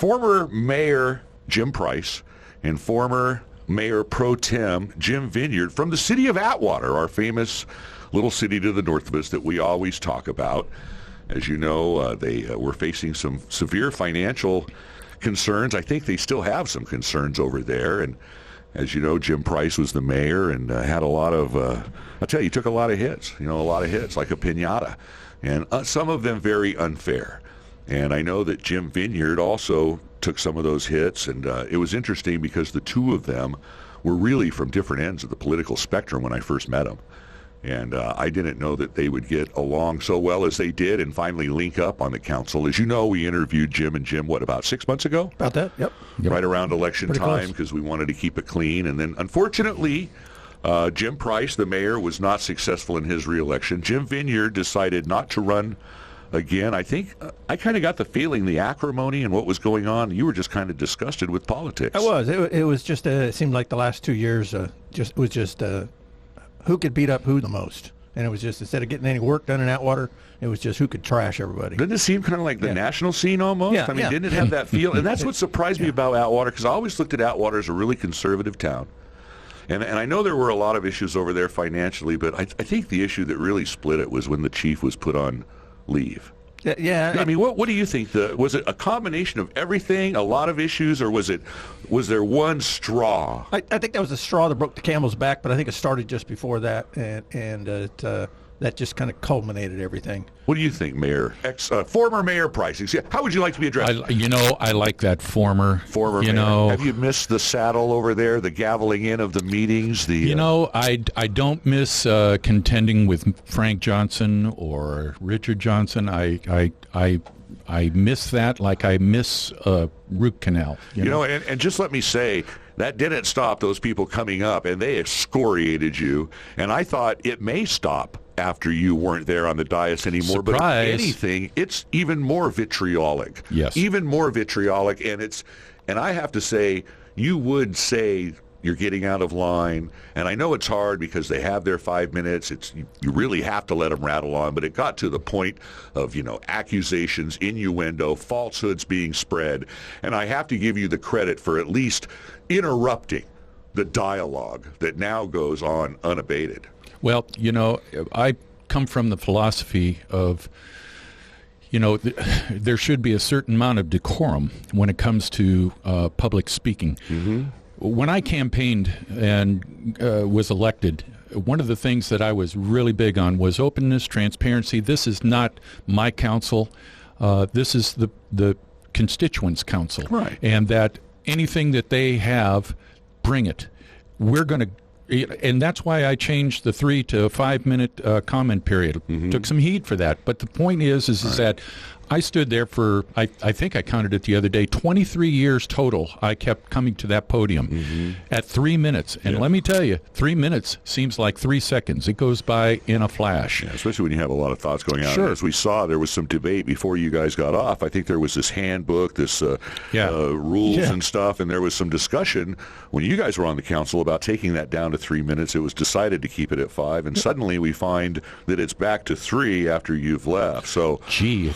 former Mayor JimPrice and former Mayor Pro Tem Jim Vineyard from the city of Atwater, our famous little city to the north of us that we always talk about. As you know, they were facing some severe financial concerns. I think they still have some concerns over there. And as you know, JimPrice was the mayor and had a lot of, I'll tell you, he took a lot of hits, a lot of hits like a piñata. And some of them very unfair. And I know that Jim Vineyard also took some of those hits. And it was interesting because the two of them were really from different ends of the political spectrum when I first met them. And I didn't know that they would get along so well as they did and finally link up on the council. As you know, we interviewed Jim and Jim, about 6 months ago? About that, yep. Right around election Pretty time close. because we wanted to keep it clean. And then, unfortunately, JimPrice, the mayor, was not successful in his reelection. Jim Vineyard decided not to run again. I think I kind of got the feeling the acrimony and what was going on, you were just kind of disgusted with politics. I was. It was just, it seemed like the last 2 years was just who could beat up who the most. And it was just, instead of getting any work done in Atwater, it was just who could trash everybody. Didn't it seem kind of like the national scene almost? Yeah, I mean, didn't it have that feel? And that's what surprised me about Atwater, because I always looked at Atwater as a really conservative town. And I know there were a lot of issues over there financially, but I think the issue that really split it was when the chief was put on leave. Yeah. I mean, what do you think? Was it a combination of everything, a lot of issues, or was there one straw? I think that was the straw that broke the camel's back, but I think it started just before that, and that just kind of culminated everything. What do you think, Mayor? Former Mayor Price. How would you like to be addressed? I like that former mayor. Have you missed the saddle over there, the gaveling in of the meetings? I don't miss contending with Frank Johnson or Richard Johnson. I miss that like I miss root canal. And just let me say, that didn't stop those people coming up, and they excoriated you. And I thought it may stop after you weren't there on the dais anymore. Surprise. But if anything, it's even more vitriolic. Yes. Even more vitriolic. And I have to say, you would say you're getting out of line. And I know it's hard because they have their 5 minutes. You really have to let them rattle on. But it got to the point of, accusations, innuendo, falsehoods being spread. And I have to give you the credit for at least interrupting the dialogue that now goes on unabated. Well, I come from the philosophy of, there should be a certain amount of decorum when it comes to public speaking. Mm-hmm. When I campaigned and was elected, one of the things that I was really big on was openness, transparency. This is not my council. This is the constituents' council. Right. And that anything that they have, bring it. We're going to. And that's why I changed the 3 to 5 minute comment period. Mm-hmm. Took some heat for that. But the point is that I stood there for, I think I counted it the other day, 23 years total. I kept coming to that podium at 3 minutes. And let me tell you, 3 minutes seems like 3 seconds. It goes by in a flash. Yeah, especially when you have a lot of thoughts going on. Sure. As we saw, there was some debate before you guys got off. I think there was this handbook, this rules and stuff, and there was some discussion when you guys were on the council about taking that down to 3 minutes. It was decided to keep it at 5, and suddenly we find that it's back to 3 after you've left. So, gee,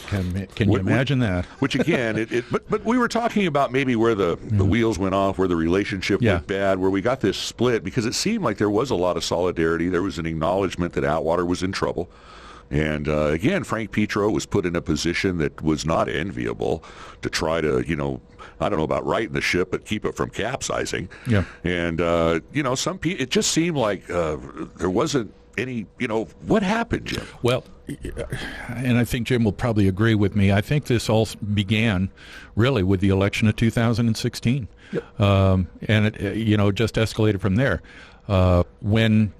can you imagine that? Which again, but we were talking about maybe where the wheels went off, where the relationship went bad, where we got this split, because it seemed like there was a lot of solidarity. There was an acknowledgement that Atwater was in trouble. And again, Frank Petro was put in a position that was not enviable to try to, I don't know about righting the ship, but keep it from capsizing. Yeah. And, some people, it just seemed like there wasn't any, what happened, Jim? Well, and I think Jim will probably agree with me. I think this all began really with the election of 2016. Yep. And it, just escalated from there. When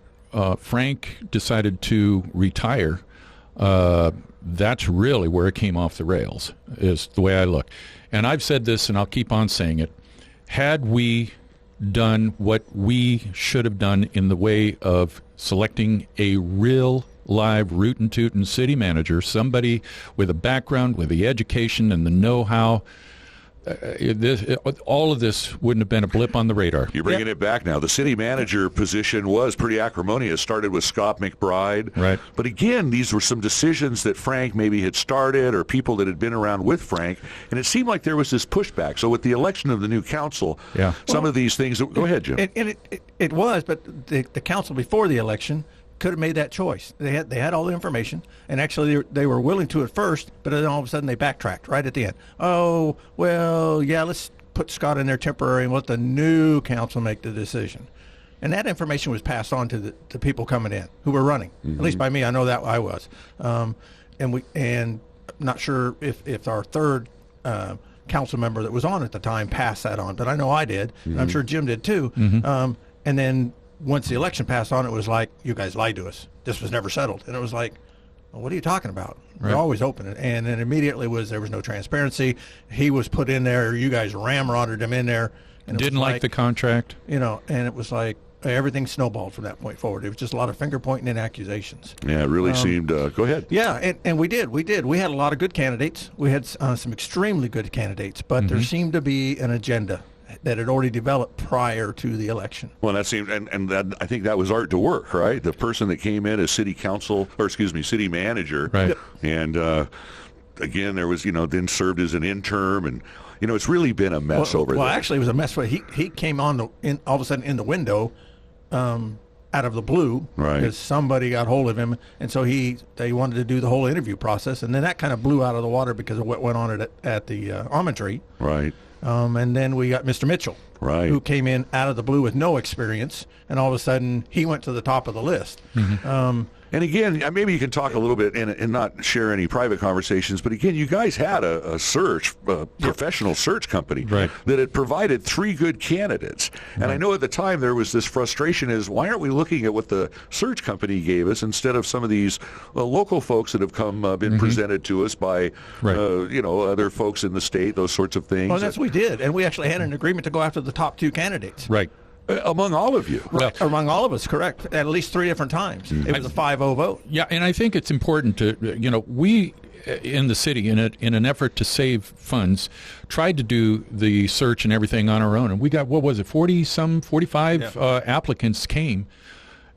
Frank decided to retire, that's really where it came off the rails, is the way I look. And I've said this, and I'll keep on saying it. Had we done what we should have done in the way of selecting a real live rootin' tootin' city manager, somebody with a background, with the education and the know-how, all of this wouldn't have been a blip on the radar. You're bringing it back now. The city manager position was pretty acrimonious. Started with Scott McBride. Right. But again, these were some decisions that Frank maybe had started or people that had been around with Frank. And it seemed like there was this pushback. So with the election of the new council, some of these things... Go ahead, Jim. It was, but the council before the election could have made that choice. They had all the information, and actually they were willing to at first, but then all of a sudden they backtracked right at the end. Oh, well, yeah, let's put Scott in there temporary and let the new council make the decision. And that information was passed on to the people coming in who were running. At least by me, I know that I was. And I'm not sure if our third council member that was on at the time passed that on, but I know I did. And I'm sure Jim did too. And then once the election passed on, it was like, you guys lied to us. This was never settled. And it was like, well, what are you talking about? We're always open. And then immediately there was no transparency. He was put in there. You guys ramrodded him in there. And didn't like the contract. And it was like everything snowballed from that point forward. It was just a lot of finger pointing and accusations. Yeah, it really seemed, go ahead. Yeah, and we did. We had a lot of good candidates. We had some extremely good candidates, but there seemed to be an agenda that had already developed prior to the election. Well, that seemed, and that, I think that was Art DeWork, right? The person that came in as city manager. Right. And again, there was, then served as an interim, and it's really been a mess over there. Well, actually, it was a mess. He came on all of a sudden in the window, out of the blue, right? Because somebody got hold of him, and so they wanted to do the whole interview process, and then that kind of blew out of the water because of what went on at the almond tree, right? And then we got Mr. Mitchell, right, who came in out of the blue with no experience, and all of a sudden he went to the top of the list. And again, maybe you can talk a little bit and not share any private conversations, but again, you guys had a professional search company that had provided 3 good candidates. And I know at the time there was this frustration is, why aren't we looking at what the search company gave us instead of some of these local folks that have been presented to us by, other folks in the state, those sorts of things. Well, that's what we did. And we actually had an agreement to go after the top 2 candidates. Right. Among all of you. Right. Among all of us, correct. At least 3 different times. It was a 5-0 vote. Yeah, and I think it's important to, we in the city, in an effort to save funds, tried to do the search and everything on our own. And we got, 45 applicants came.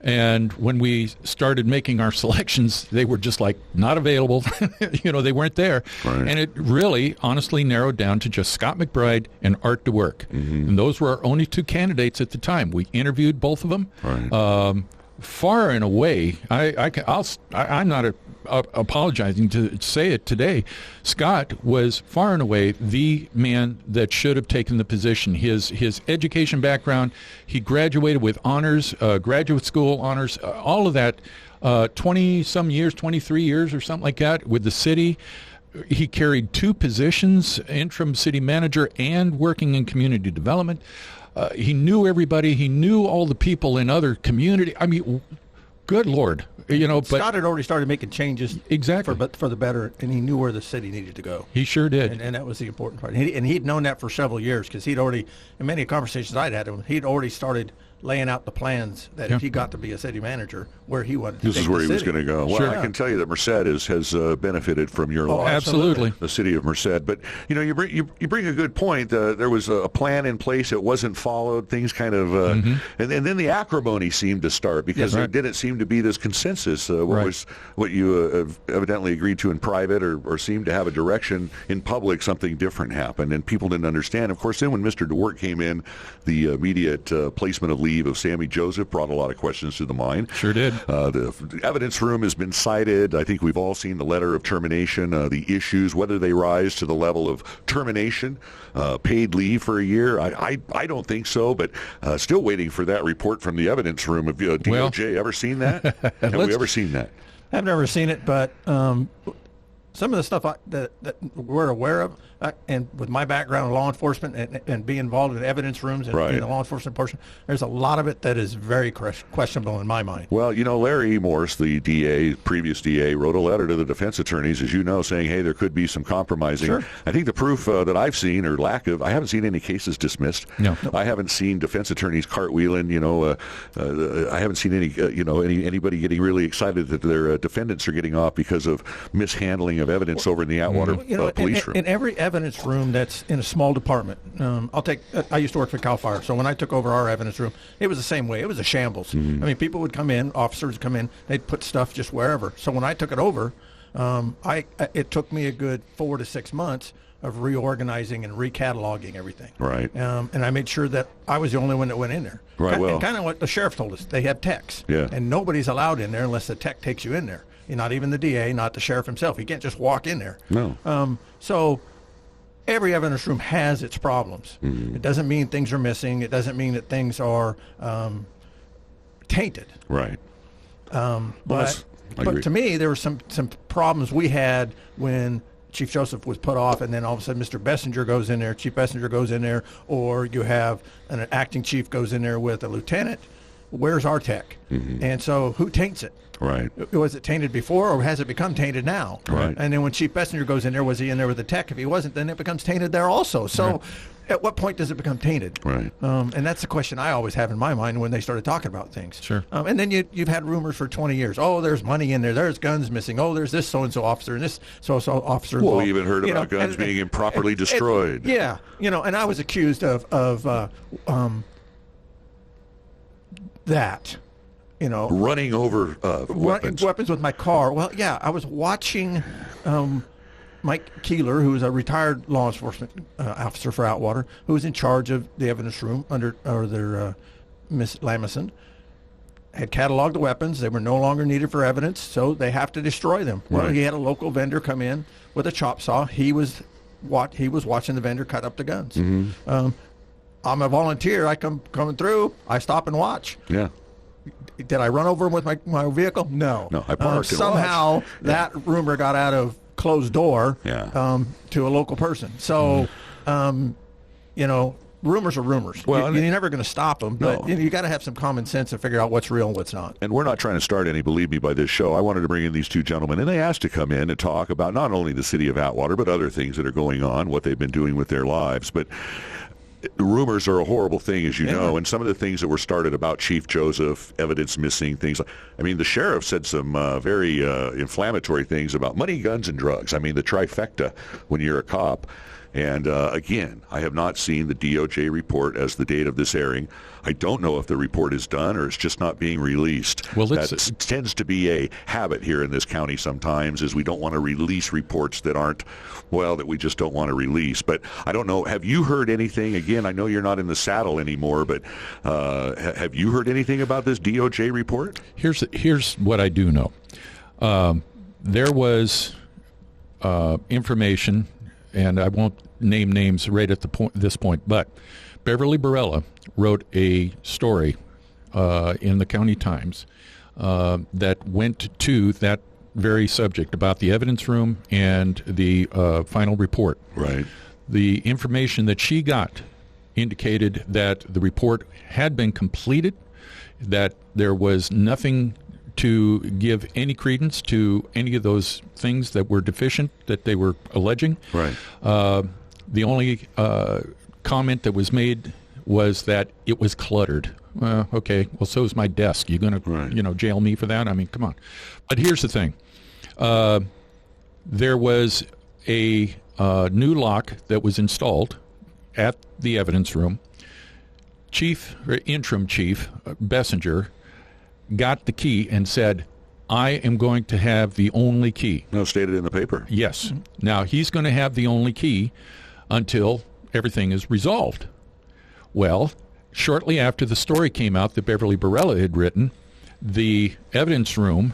And when we started making our selections, they were just like not available. They weren't there. Right. And it really, honestly, narrowed down to just Scott McBride and Art DeWork. And those were our only 2 candidates at the time. We interviewed both of them. Right. Far and away, I'm not apologizing to say it today. Scott was far and away the man that should have taken the position. His education background, he graduated with honors, graduate school honors, all of that, 20-some years, 23 years or something like that with the city. He carried 2 positions, interim city manager and working in community development. He knew everybody. He knew all the people in other community. I mean, good Lord, But Scott had already started making changes, exactly, for the better, and he knew where the city needed to go. He sure did, and that was the important part. And he'd known that for several years because he'd already, in many conversations I'd had with him, he'd already started laying out the plans that if he got to be a city manager, where he wanted to This is where he was going to go. Well, I can tell you that Merced has benefited from your life. Absolutely. The city of Merced. But, you bring a good point. There was a plan in place. It wasn't followed. Things kind of, and then the acrimony seemed to start because there didn't seem to be this consensus. What you evidently agreed to in private or seemed to have a direction in public, something different happened, and people didn't understand. Of course, then when Mr. DeWork came in, the immediate placement of leave of Sammy Joseph brought a lot of questions to the mind. Sure did. The evidence room has been cited. I think we've all seen the letter of termination, the issues, whether they rise to the level of termination, paid leave for a year. I don't think so, but still waiting for that report from the evidence room. Have DOJ ever seen that? Have we ever seen that? I've never seen it, but some of the stuff that we're aware of, and with my background in law enforcement and being involved in evidence rooms and in the law enforcement portion, there's a lot of it that is very questionable in my mind. Well, Larry Morse, the previous DA, wrote a letter to the defense attorneys, as you know, saying, hey, there could be some compromising. Sure. I think the proof that I've seen, or lack of, I haven't seen any cases dismissed. No. I haven't seen defense attorneys cartwheeling. I haven't seen any, anybody getting really excited that their defendants are getting off because of mishandling of evidence over in the Atwater police room. In every evidence room that's in a small department, I used to work for CAL FIRE, so when I took over our evidence room, it was the same way. It was a shambles. Mm-hmm. I mean, people would come in, officers would come in, they'd put stuff just wherever. So when I took it over, it took me a good 4 to 6 months of reorganizing and recataloging everything. Right. And I made sure that I was the only one that went in there. Right. Well, and kind of what the sheriff told us. They have techs. Yeah. And nobody's allowed in there unless the tech takes you in there. Not even the DA, not the sheriff himself. He can't just walk in there. No. So every evidence room has its problems. Mm-hmm. It doesn't mean things are missing. It doesn't mean that things are tainted. Right. But to me, there were some problems we had when Chief Joseph was put off, and then all of a sudden Mr. Bessinger goes in there, Chief Bessinger goes in there, or you have an acting chief goes in there with a lieutenant. Where's our tech? Mm-hmm. And so who taints it? Right. Was it tainted before, or has it become tainted now? Right. And then when Chief Bessinger goes in there, was he in there with the tech? If he wasn't, then it becomes tainted there also. So at what point does it become tainted? Right. And that's the question I always have in my mind when they started talking about things. Sure. And then you've had rumors for 20 years. Oh, there's money in there. There's guns missing. Oh, there's this so-and-so officer and this so-and-so officer involved. Well, we even heard about guns being improperly destroyed. Yeah. And I was accused of that. Running over weapons with my car. Well, yeah, I was watching Mike Keeler, who was a retired law enforcement officer for Atwater, who was in charge of the evidence room under Miss Lamison, had cataloged the weapons. They were no longer needed for evidence, so they have to destroy them. Well, he had a local vendor come in with a chop saw. He was watching the vendor cut up the guns. Mm-hmm. I'm a volunteer. I coming through. I stop and watch. Yeah. Did I run over him with my vehicle? No. No, I parked and somehow watched. that rumor got out of closed door to a local person. So, rumors are rumors. Well, you're never going to stop them, but you got to have some common sense to figure out what's real and what's not. And we're not trying to start any, believe me, by this show. I wanted to bring in these two gentlemen, and they asked to come in and talk about not only the city of Atwater, but other things that are going on, what they've been doing with their lives. But rumors are a horrible thing, as you know, and some of the things that were started about Chief Joseph, evidence missing, things like, the sheriff said some very inflammatory things about money, guns, and drugs. The trifecta when you're a cop. And again, I have not seen the DOJ report as the date of this airing. I don't know if the report is done or it's just not being released. Well, that tends to be a habit here in this county sometimes, is we don't want to release reports that aren't, that we just don't want to release. But I don't know. Have you heard anything? Again, I know you're not in the saddle anymore, but have you heard anything about this DOJ report? Here's what I do know. There was information, and I won't name names right at this point, but Beverly Barella wrote a story in the County Times that went to that very subject about the evidence room and the final report. Right. The information that she got indicated that the report had been completed, that there was nothing to give any credence to any of those things that were deficient that they were alleging. Right. The only comment that was made was that it was cluttered. Okay, well, so is my desk. You going to, jail me for that? Come on. But here's the thing. There was a new lock that was installed at the evidence room. Interim Chief Bessinger got the key and said, I am going to have the only key. No, stated in the paper. Yes. Now, he's going to have the only key until everything is resolved. Well, shortly after the story came out that Beverly Barella had written, the evidence room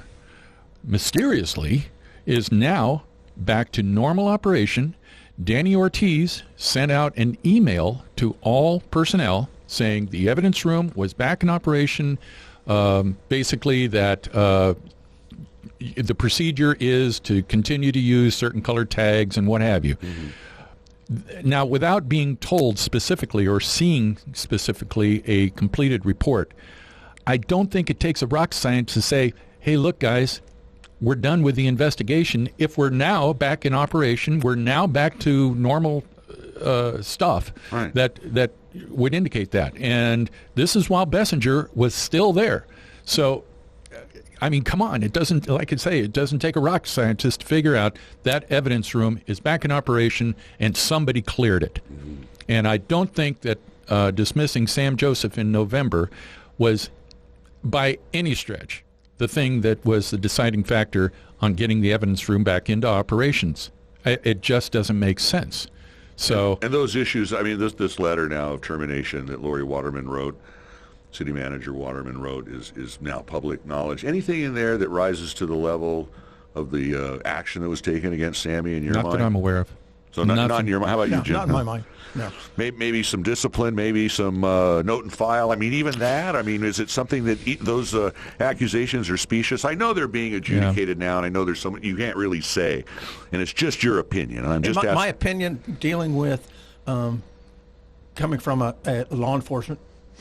mysteriously is now back to normal operation. Danny Ortiz sent out an email to all personnel saying the evidence room was back in operation. Basically that the procedure is to continue to use certain colored tags and what have you. Mm-hmm. Now, without being told specifically or seeing specifically a completed report, I don't think it takes a rocket scientist to say, hey, look, guys, we're done with the investigation. If we're now back in operation, we're now back to normal stuff that would indicate that. And this is while Bessinger was still there. So I mean, come on. It doesn't, like I say, it doesn't take a rocket scientist to figure out that evidence room is back in operation and somebody cleared it. Mm-hmm. And I don't think that dismissing Sam Joseph in November was, by any stretch, the thing that was the deciding factor on getting the evidence room back into operations. It just doesn't make sense. So, and those issues, I mean, this letter now of termination that Lori Waterman wrote, City Manager Waterman wrote, is now public knowledge. Anything in there that rises to the level of the action that was taken against Sammy in your mind? Not that I'm aware of. So not in your mind. How about you, Jim? Not in my mind. No. Maybe some discipline, maybe some note and file. I mean, even that. I mean, is it something that those accusations are specious? I know they're being adjudicated now, and I know there's some you can't really say, and it's just your opinion. And I'm just my opinion dealing with coming from a law enforcement.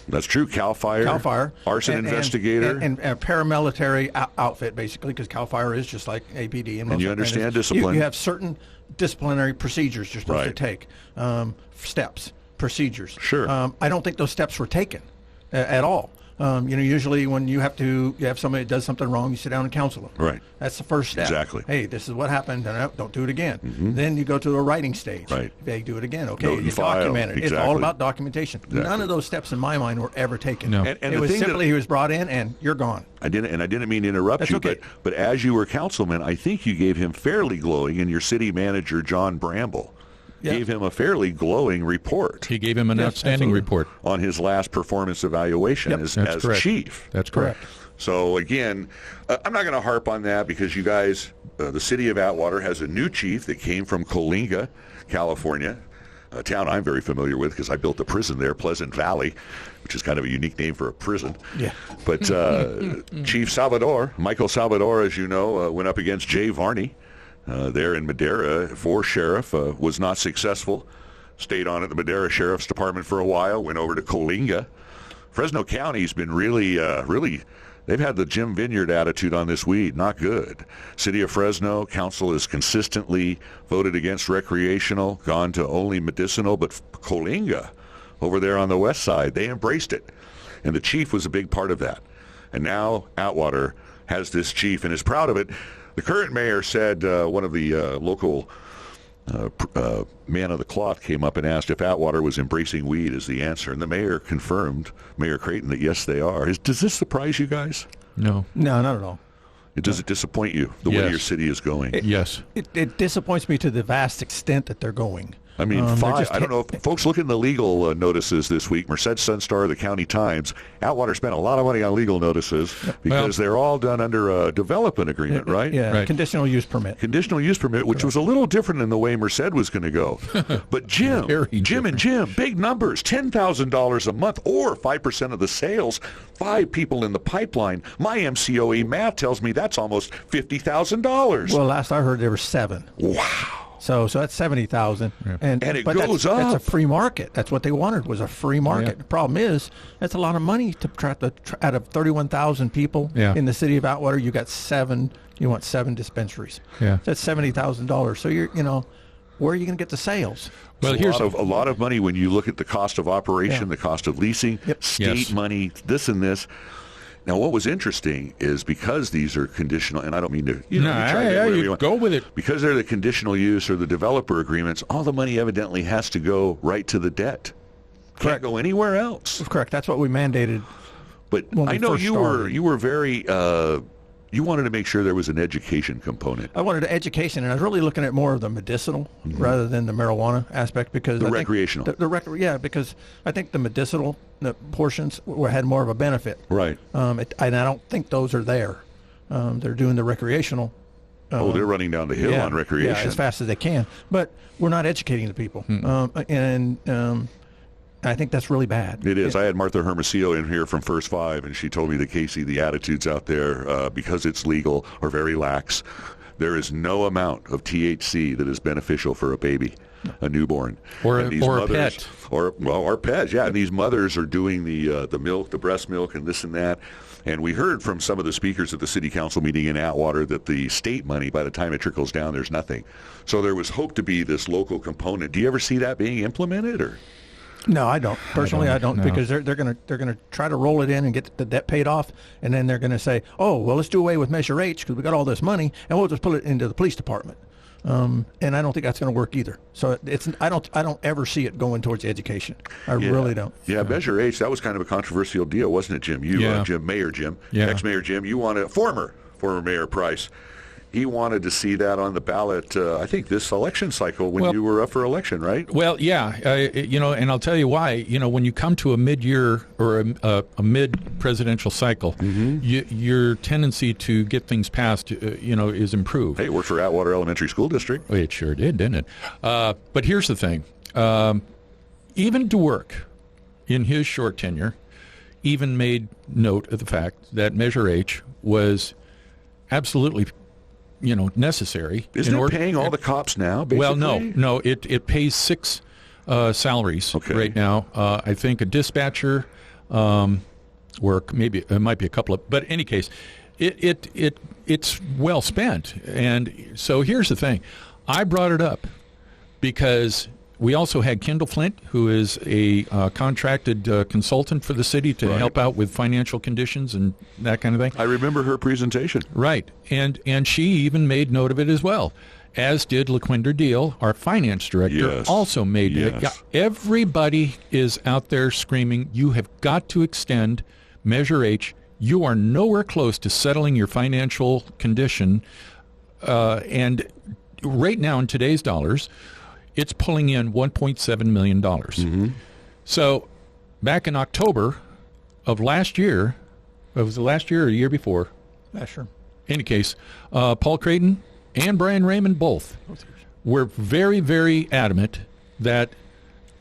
That's true. Cal Fire, arson investigator, and a paramilitary outfit, basically, because Cal Fire is just like APD. And you understand discipline. You have certain disciplinary procedures you're supposed to take, steps, procedures. Sure. I don't think those steps were taken at all. Usually when you have somebody that does something wrong, you sit down and counsel them. Right. That's the first step. Exactly. Hey, this is what happened. Don't do it again. Mm-hmm. Then you go to a writing stage. Right. They do it again. Okay. Note and You document it. Exactly. It's all about documentation. Exactly. None of those steps in my mind were ever taken. No. And it was simply he was brought in and you're gone. I didn't mean to interrupt That's you, okay. but as you were councilman, I think you gave him fairly glowing, and your city manager John Bramble gave him a fairly glowing report. He gave him an outstanding report on his last performance evaluation as chief. That's correct. So again, I'm not going to harp on that because you guys, the city of Atwater has a new chief that came from Coalinga, California, a town I'm very familiar with because I built a prison there, Pleasant Valley, which is kind of a unique name for a prison. Yeah. But Chief Michael Salvador, as you know, went up against Jay Varney. There in Madera for sheriff, was not successful. Stayed on at the Madera Sheriff's Department for a while, went over to Coalinga. Fresno County's been really, they've had the Jim Vineyard attitude on this weed, not good. City of Fresno, council has consistently voted against recreational, gone to only medicinal, but Coalinga, over there on the west side, they embraced it. And the chief was a big part of that. And now Atwater has this chief and is proud of it. The current mayor said one of the local man of the cloth came up and asked if Atwater was embracing weed as the answer. And the mayor confirmed, Mayor Creighton, that yes, they are. Does this surprise you guys? No. No, not at all. Does it disappoint you, the way your city is going? Yes. It disappoints me to the vast extent that they're going. I mean, I don't know if folks look in the legal notices this week. Merced Sun-Star of the County Times, Atwater spent a lot of money on legal notices because they're all done under a development agreement, right? Yeah, right. Conditional use permit. Conditional use permit, which was a little different than the way Merced was going to go. But Jim, big numbers, $10,000 a month or 5% of the sales, 5 people in the pipeline. My MCOE math tells me that's almost $50,000. Well, last I heard there were 7. Wow. So that's 70,000, and it goes up. That's a free market. That's what they wanted, was a free market. Yeah. The problem is that's a lot of money to out of 31,000 people in the city of Atwater. You got 7. You want 7 dispensaries. Yeah, that's $70,000. So where are you going to get the sales? Well, here's a lot of money when you look at the cost of operation, the cost of leasing, state money, this and this. Now, what was interesting is because these are conditional, and I don't mean to, you go with it. Because they're the conditional use or the developer agreements, all the money evidently has to go right to the debt. Can't go anywhere else. Correct. That's what we mandated. But I know you were very. You wanted to make sure there was an education component. I wanted education, and I was really looking at more of the medicinal rather than the marijuana aspect because the recreational. Because I think the medicinal portions had more of a benefit. Right. And I don't think those are there. They're doing the recreational. They're running down the hill on recreation. Yeah, as fast as they can. But we're not educating the people. I think that's really bad. It is. I had Martha Hermosillo in here from First Five, and she told me that, Casey, the attitudes out there, because it's legal, are very lax. There is no amount of THC that is beneficial for a baby, a newborn. Or a pet. Or pets, yeah. And these mothers are doing the milk, the breast milk, and this and that. And we heard from some of the speakers at the city council meeting in Atwater that the state money, by the time it trickles down, there's nothing. So there was hope to be this local component. Do you ever see that being implemented, or? No, I don't. Personally, I don't, no. because they're gonna try to roll it in and get the debt paid off, and then they're gonna say, oh, well, let's do away with Measure H because we got all this money, and we'll just put it into the police department. And I don't think that's going to work either. So I don't ever see it going towards education. I really don't. Yeah, Measure H, that was kind of a controversial deal, wasn't it, Jim? You, Mayor Jim, ex-Mayor Jim, you wanted former Mayor Price. He wanted to see that on the ballot, I think, this election cycle when you were up for election, right? Well, yeah, and I'll tell you why. When you come to a mid-year or a mid-presidential cycle, your tendency to get things passed, is improved. Hey, it worked for Atwater Elementary School District. It sure did, didn't it? But here's the thing. Even DeWerck, in his short tenure, even made note of the fact that Measure H was absolutely necessary. Isn't it paying all the cops now, basically? Well, no. It pays 6 salaries right now. I think a dispatcher, or maybe it might be a couple of, but in any case, it's well spent. And so here's the thing. I brought it up because we also had Kendall Flint, who is a contracted consultant for the city to help out with financial conditions and that kind of thing. I remember her presentation. Right. And she even made note of it as well, as did LaQuinder Deal, our finance director, also made it. Yeah, everybody is out there screaming, you have got to extend Measure H. You are nowhere close to settling your financial condition. And right now, in today's dollars, it's pulling in $1.7 million. So back in October of last year, was it last year or the year before? Sure. In any case, Paul Creighton and Brian Raymond both were very, very adamant that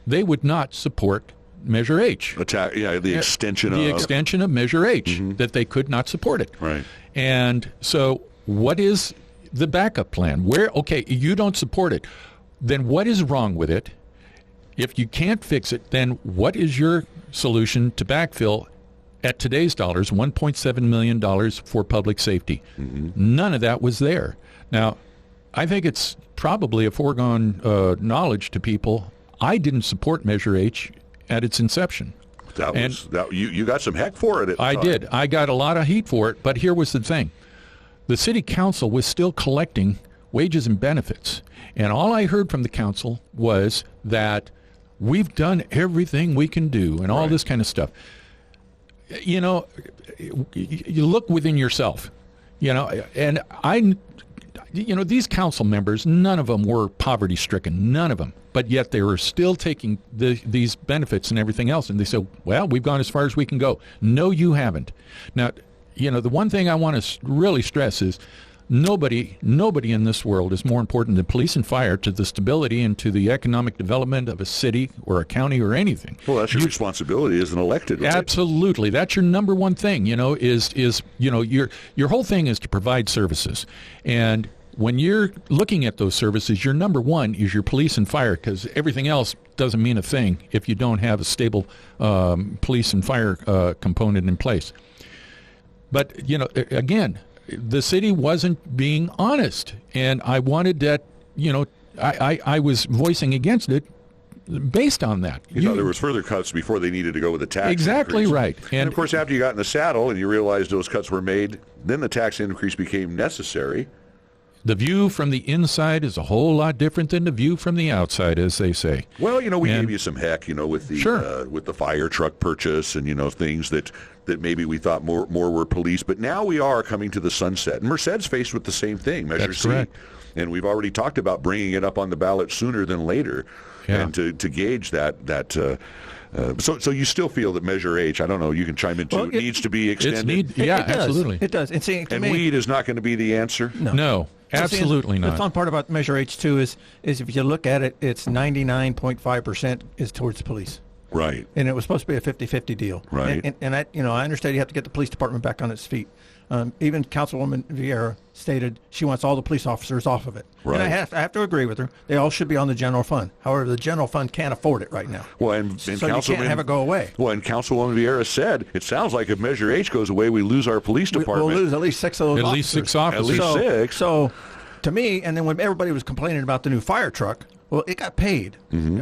they would not support Measure H. The extension of Measure H, that they could not support it. Right. And so what is the backup plan? You don't support it. Then what is wrong with it? If you can't fix it, then what is your solution to backfill at today's dollars, $1.7 million for public safety? None of that was there. Now, I think it's probably a foregone knowledge to people. I didn't support Measure H at its inception. You got some heck for it. I did. I got a lot of heat for it, but here was the thing. The city council was still collecting wages and benefits. And all I heard from the council was that we've done everything we can do and all this kind of stuff. You look within yourself, and these council members, none of them were poverty stricken, none of them. But yet they were still taking these benefits and everything else. And they said, well, we've gone as far as we can go. No, you haven't. Now, the one thing I want to really stress is, Nobody in this world is more important than police and fire to the stability and to the economic development of a city or a county or anything. Well, that's your responsibility as an elected. Right? Absolutely. That's your number one thing, your whole thing is to provide services. And when you're looking at those services, your number one is your police and fire, because everything else doesn't mean a thing if you don't have a stable police and fire component in place. But, again, the city wasn't being honest, and I wanted that, I was voicing against it based on that. There was further cuts before they needed to go with the tax Exactly increase. Right. And, of course, after you got in the saddle and you realized those cuts were made, then the tax increase became necessary. The view from the inside is a whole lot different than the view from the outside, as they say. Well, we gave you some heck, with the fire truck purchase and, things that maybe we thought more were police. But now we are coming to the sunset. And Merced's faced with the same thing, Measure C. Correct. And we've already talked about bringing it up on the ballot sooner than later. Yeah. And to gauge that so you still feel that Measure H, I don't know, you can chime in too, needs to be extended? Absolutely. It does. And weed is not going to be the answer? No. Absolutely not. The fun part about Measure H, too, is if you look at it, it's 99.5% is towards the police. Right. And it was supposed to be a 50-50 deal. Right. And I understand you have to get the police department back on its feet. Even Councilwoman Vieira stated she wants all the police officers off of it. Right. And I have to agree with her. They all should be on the general fund. However, the general fund can't afford it right now. Well, and so you can't have it go away. Well, and Councilwoman Vieira said, it sounds like if Measure H goes away, we lose our police department. We'll lose at least 6 of those officers. At least 6 officers. At least 6. So, to me, and then when everybody was complaining about the new fire truck, Well, it got paid,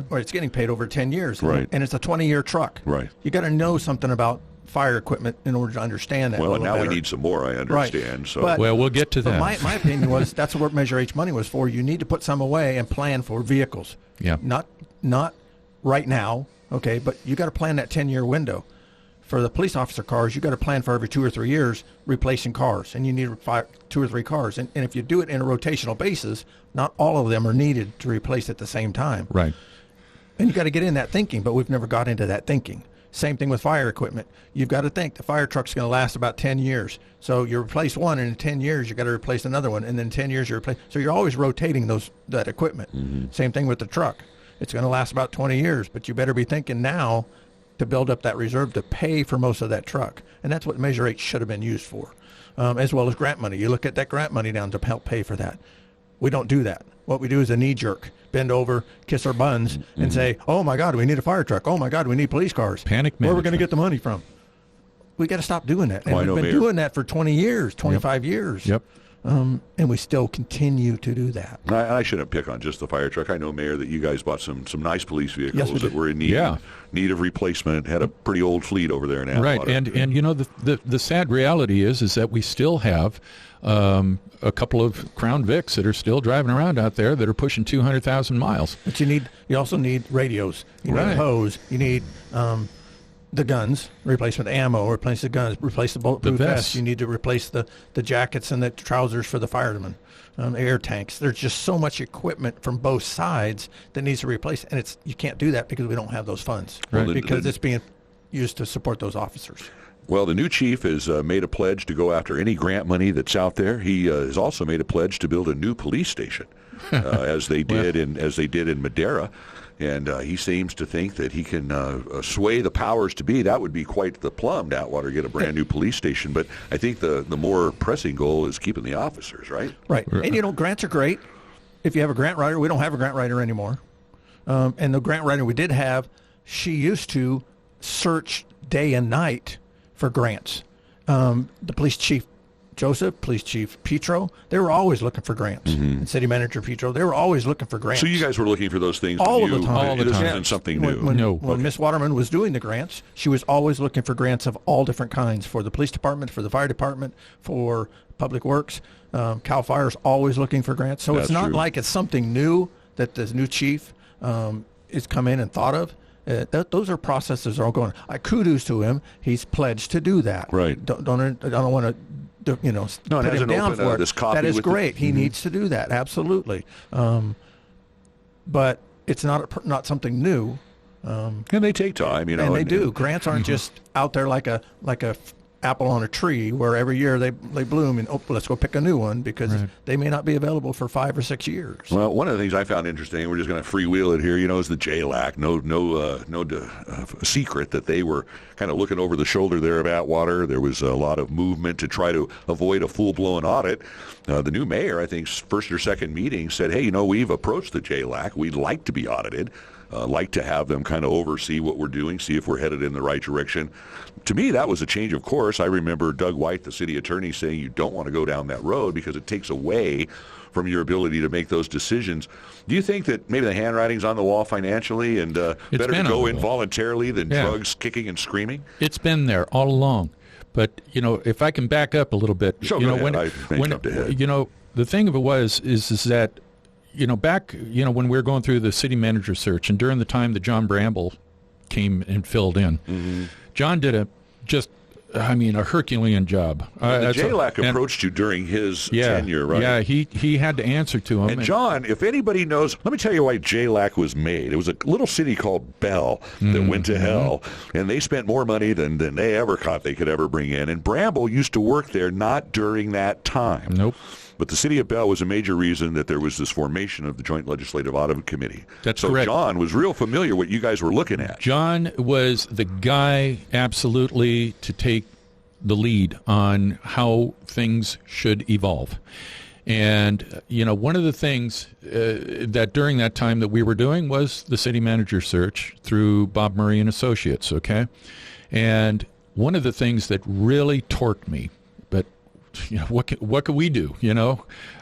or it's getting paid over 10 years, Right. and it's a 20-year truck. Right. You got to know something about fire equipment in order to understand that. Well, a and little now we better. need some more, I understand. Right. So, But- Well, we'll get to But that. my opinion was that's what Measure H money was for. You need to put some away and plan for vehicles. Yeah. Not right now, okay, but you got to plan that 10-year window. For the police officer cars, you got to plan for every 2 or 3 years replacing cars, and you need 2 or 3 cars. And if you do it in a rotational basis, not all of them are needed to replace at the same time. Right. And you got to get in that thinking, but we've never got into that thinking. Same thing with fire equipment. You've got to think the fire truck's going to last about 10 years. So you replace one, and in 10 years you got to replace another one, and then 10 years you replace. So you're always rotating that equipment. Same thing with the truck. It's going to last about 20 years, but you better be thinking now to build up that reserve to pay for most of that truck. And that's what Measure H should have been used for, as well as grant money. You look at that grant money down to help pay for that. We don't do that. What we do is a knee jerk, bend over, kiss our buns, and say, oh, my God, we need a fire truck. Oh, my God, we need police cars. Panic Where are we going to management. get the money from? We got to stop doing that. And Well, I know, we've been Mayor. doing that for 20 years, 25 years. Yep. And we still continue to do that. I shouldn't pick on just the fire truck. I know, Mayor, that you guys bought some nice police vehicles Yes, we that did. were in need of replacement. Had a pretty old fleet over there in Atwater. Right, and you know the sad reality is that we still have a couple of Crown Vics that are still driving around out there that are pushing 200,000 miles. But you also need radios. You need Right. a hose. You need the guns, replacement ammo, replace the guns, replace the bulletproof The vests. vests. You need to replace the jackets and the trousers for the firemen, air tanks. There's just so much equipment from both sides that needs to be replaced, and you can't do that because we don't have those funds. Right. Because it's being used to support those officers. Well, the new chief has made a pledge to go after any grant money that's out there. He has also made a pledge to build a new police station, as they did in Madera. And he seems to think that he can sway the powers to be. That would be quite the plum to Atwater get a brand new police station. But I think the more pressing goal is keeping the officers, right? Right. And, grants are great. If you have a grant writer, we don't have a grant writer anymore. And the grant writer we did have, she used to search day and night for grants. The police chief, Joseph, police chief Petro, they were always looking for grants. And city manager Petro, they were always looking for grants. So you guys were looking for those things all when of the time. All the this time. isn't something new. When Miss Waterman was doing the grants, she was always looking for grants of all different kinds for the police department, for the fire department, for public works. Cal Fire's always looking for grants. So That's it's not true. like it's something new that this new chief is come in and thought of. Those are processes that are all going. Kudos to him. He's pledged to do that. Right. I don't want to. No, it put him hasn't down opened, for it. this copy That is with great. He needs to do that. Absolutely. But it's not something new. And they take time, And they do. Grants aren't just out there like a apple on a tree where every year they bloom and let's go pick a new one because they may not be available for 5 or 6 years. Well, one of the things I found interesting, we're just going to freewheel it here, is the JLAC. No secret that they were kind of looking over the shoulder there of Atwater. There was a lot of movement to try to avoid a full-blown audit. The new mayor, I think, first or second meeting said, hey, we've approached the JLAC. We'd like to be audited. Like to have them kind of oversee what we're doing, see if we're headed in the right direction. To me, that was a change of course. I remember Doug White, the city attorney, saying you don't want to go down that road because it takes away from your ability to make those decisions. Do you think that maybe the handwriting's on the wall financially and better to go in voluntarily than drugs, kicking and screaming? It's been there all along. But, if I can back up a little bit, Sure, go ahead. The thing of it is that, back, when we were going through the city manager search and during the time that John Bramble came and filled in, John did a Herculean job. The JLAC approached you during his tenure, right? Yeah, he had to answer to him. And John, if anybody knows, let me tell you why JLAC was made. It was a little city called Bell that went to hell, and they spent more money than they ever thought they could ever bring in. And Bramble used to work there not during that time. Nope. But the city of Bell was a major reason that there was this formation of the Joint Legislative Audit Committee. That's so correct. John was real familiar what you guys were looking at. John was the guy absolutely to take the lead on how things should evolve. And, one of the things that during that time that we were doing was the city manager search through Bob Murray and Associates, okay? And one of the things that really torqued me, but what could we do,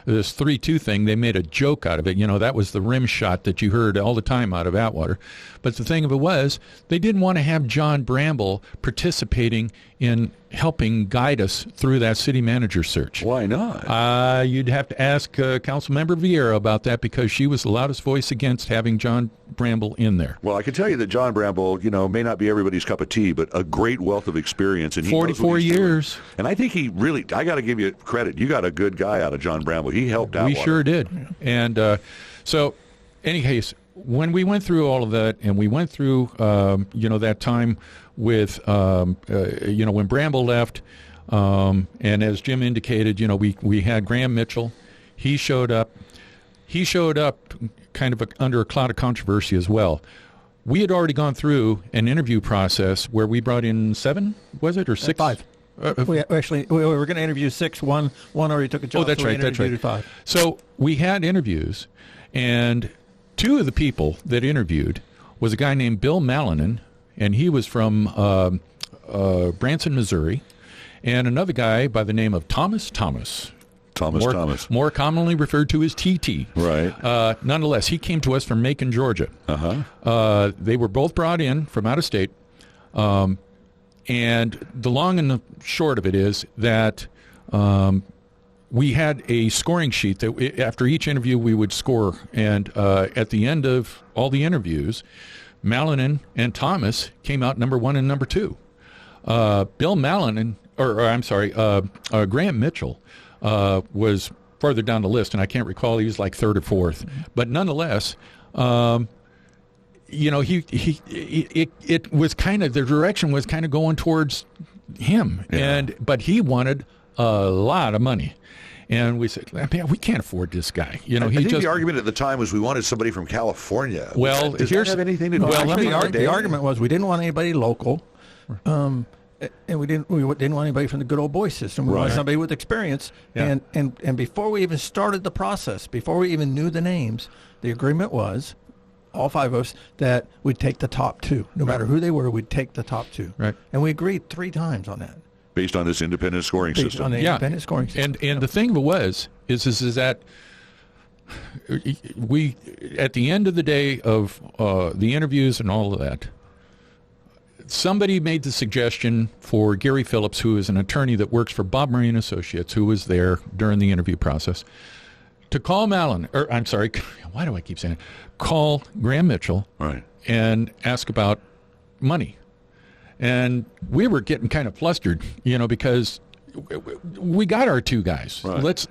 this 3-2 thing, they made a joke out of it. That was the rim shot that you heard all the time out of Atwater. But the thing of it was, they didn't want to have John Bramble participating in helping guide us through that city manager search. Why not? You'd have to ask Councilmember Vieira about that, because she was the loudest voice against having John Bramble in there. Well, I can tell you that John Bramble, may not be everybody's cup of tea, but a great wealth of experience. And he 44 years. Doing. And I think he really, I got to give you credit. You got a good guy out of John Bramble. He helped out. We sure did. And so, any case, when we went through all of that, and we went through, that time with, when Bramble left, and as Jim indicated, we had Graham Mitchell. He showed up. He showed up kind of under a cloud of controversy as well. We had already gone through an interview process where we brought in 7, was it, or 6? 5. We were going to interview 6. One already took a job. Oh, that's so right. That's right. 5. So we had interviews, and 2 of the people that interviewed was a guy named Bill Malinin, and he was from Branson, Missouri, and another guy by the name of Thomas, more commonly referred to as TT. Right. Nonetheless, he came to us from Macon, Georgia. They were both brought in from out of state. And the long and the short of it is that we had a scoring sheet that after each interview we would score. And at the end of all the interviews, Malinin and Thomas came out number 1 and number 2. Bill Malinin, Graham Mitchell, was further down the list, and I can't recall, he was like 3rd or 4th. But nonetheless, it was kind of, the direction was kind of going towards him, but he wanted a lot of money. And we said, man, we can't afford this guy. I think the argument at the time was we wanted somebody from California. Well, does that have anything to do with the argument was we didn't want anybody local. And we didn't want anybody from the good old boy system. We wanted somebody with experience. Yeah. And before we even started the process, before we even knew the names, the agreement was, all 5 of us, that we'd take the top 2. No matter who they were, we'd take the top 2. Right. And we agreed 3 times on that. Based on this independent scoring system. Based on the independent scoring system. And the thing is that we, at the end of the day of the interviews and all of that, somebody made the suggestion for Gary Phillips, who is an attorney that works for Bob Murray & Associates, who was there during the interview process, to call why do I keep saying it? Call Graham Mitchell and ask about money. And we were getting kind of flustered, because we got our 2 guys. Let's,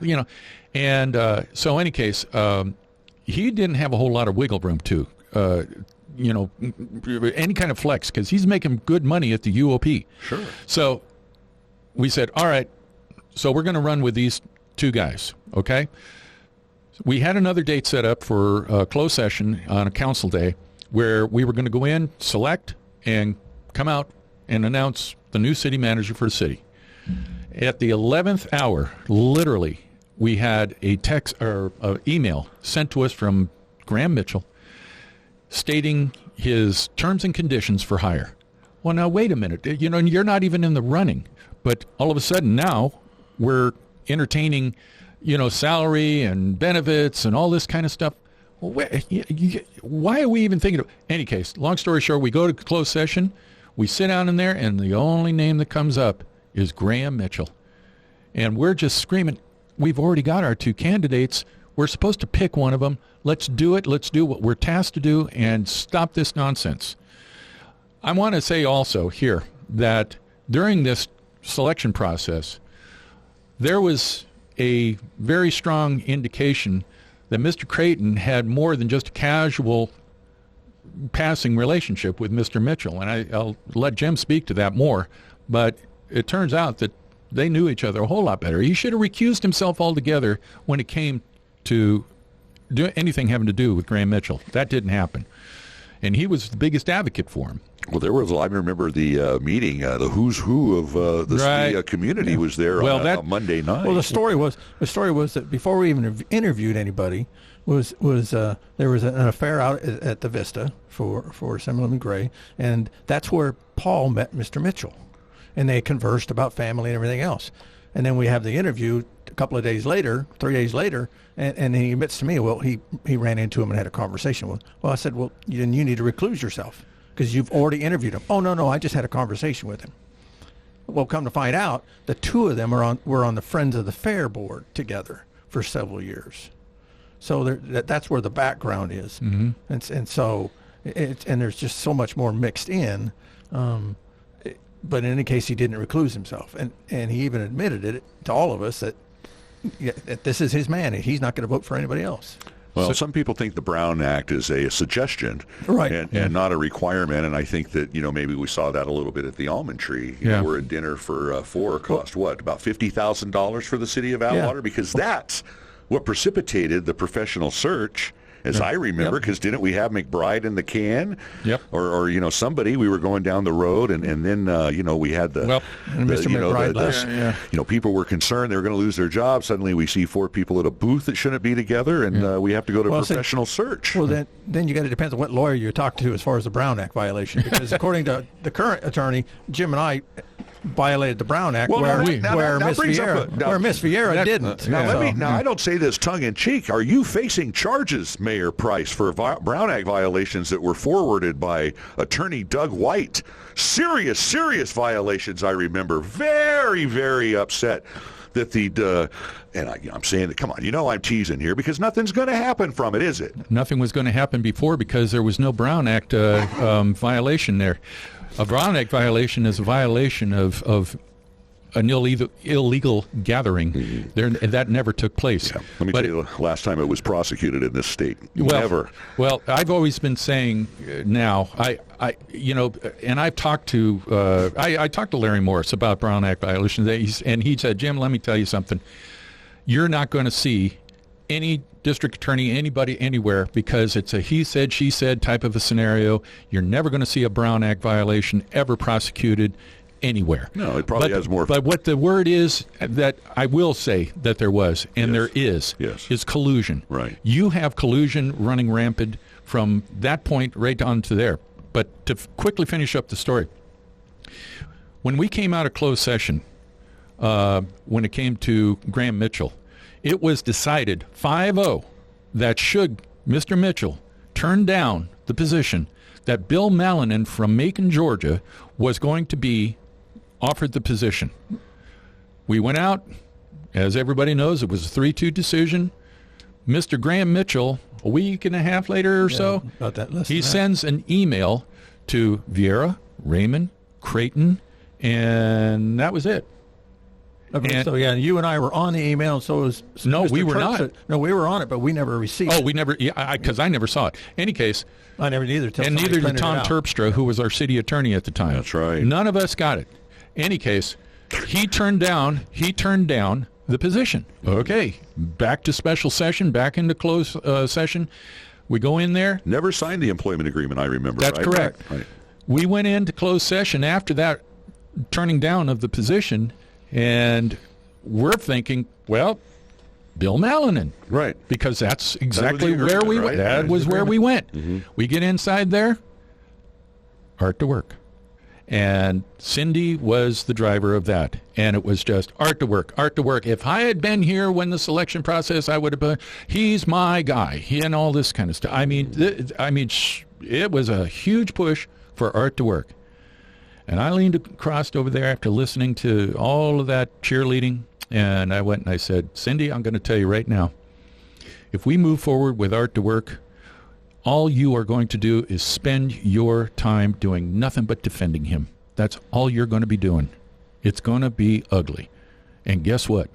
and so any case, he didn't have a whole lot of wiggle room too. Any kind of flex, because he's making good money at the UOP. Sure. So we said, all right, so we're going to run with these 2 guys, okay? We had another date set up for a closed session on a council day where we were going to go in, select, and come out and announce the new city manager for the city. At the 11th hour, literally, we had a text or email sent to us from Graham Mitchell stating his terms and conditions for hire. Well, now, wait a minute. You're not even in the running. But all of a sudden now we're entertaining, salary and benefits and all this kind of stuff. Well, why are we even thinking of it? Any case, long story short, we go to closed session. We sit down in there, and the only name that comes up is Graham Mitchell. And we're just screaming, we've already got our 2 candidates. We're supposed to pick one of them. Let's do it. Let's do what we're tasked to do and stop this nonsense. I want to say also here that during this selection process, there was a very strong indication that Mr. Creighton had more than just a casual passing relationship with Mr. Mitchell. And I'll let Jim speak to that more. But it turns out that they knew each other a whole lot better. He should have recused himself altogether when it came to do anything having to do with Graham Mitchell. That didn't happen. And he was the biggest advocate for him. Well, I remember the meeting, the who's who of the community was there on Monday night. Well, the story was that before we even interviewed anybody, there was an affair out at the Vista for Assemblyman Gray, and that's where Paul met Mr. Mitchell, and they conversed about family and everything else. And then we have the interview a couple of days later, 3 days later, and he admits to me, well, he ran into him and had a conversation with him. Well, I said, well, then you need to recluse yourself because you've already interviewed him. Oh, no, I just had a conversation with him. Well, come to find out, the two of them were on the Friends of the Fair board together for several years. So that's where the background is. Mm-hmm. And so there's just so much more mixed in. But in any case, he didn't recluse himself. And he even admitted it to all of us that this is his man. He's not going to vote for anybody else. Well, some people think the Brown Act is a suggestion, right, and not a requirement. And I think that maybe we saw that a little bit at the Almond Tree, where a dinner for four cost about $50,000 for the city of Atwater, because that's what precipitated the professional search. As I remember, because didn't we have McBride in the can? Yep. Or somebody, we were going down the road, and then we had Mr. McBride people were concerned they were going to lose their job. Suddenly we see four people at a booth that shouldn't be together, and we have to go to professional search. Well, then you got to depend on what lawyer you talk to as far as the Brown Act violation, because according to the current attorney, Jim and I violated the Brown Act, where Miss Vieira didn't. Now, I don't say this tongue in cheek. Are you facing charges, Mayor Price, for Brown Act violations that were forwarded by Attorney Doug White? Serious violations. I remember. Very, very upset that I'm saying that, come on, I'm teasing here because nothing's going to happen from it, is it? Nothing was going to happen before because there was no Brown Act violation there. A Brown Act violation is a violation of an illegal gathering. Mm-hmm. That never took place. Yeah. Let me tell you, the last time it was prosecuted in this state. Never. Well, I've always been saying now, and I've talked to I talked to Larry Morris about Brown Act violations, and he said, Jim, let me tell you something. You're not going to see any district attorney, anybody, anywhere, because it's a he said, she said type of a scenario. You're never going to see a Brown Act violation ever prosecuted anywhere. No, it probably has more. But what the word is that I will say that there was, and there is collusion. Right. You have collusion running rampant from that point right on to there. But to quickly finish up the story, when we came out of closed session, when it came to Graham Mitchell, it was decided 5-0 that should Mr. Mitchell turn down the position, that Bill Malinin from Macon, Georgia, was going to be offered the position. We went out. As everybody knows, it was a 3-2 decision. Mr. Graham Mitchell, a week and a half later or so, he sends an email to Vieira, Raymond, Creighton, and that was it. Okay, so you and I were on the email, and so was no, Mr. we were Turk. not. No, we were on it, but we never received it. Oh, we never, because I never saw it. Any case, I never either. And neither did Tom Terpstra, who was our city attorney at the time. That's right. None of us got it. Any case, he turned down the position. Okay, back to special session, back into closed session. We go in there. Never signed the employment agreement, I remember. That's right? correct. Right. We went into closed session after that turning down of the position, and we're thinking, well, Bill Malinin. Right. Because that's exactly where we went. Right? That was where we went. Mm-hmm. We get inside there, art to work. And Cindy was the driver of that. And it was just art to work, art to work. If I had been here when the selection process, I would have been, he's my guy, and all this kind of stuff. I mean, it was a huge push for art to work. And I leaned across over there after listening to all of that cheerleading, and I went and I said, Cindy, I'm going to tell you right now, if we move forward with art to work, all you are going to do is spend your time doing nothing but defending him. That's all you're going to be doing. It's going to be ugly. And guess what?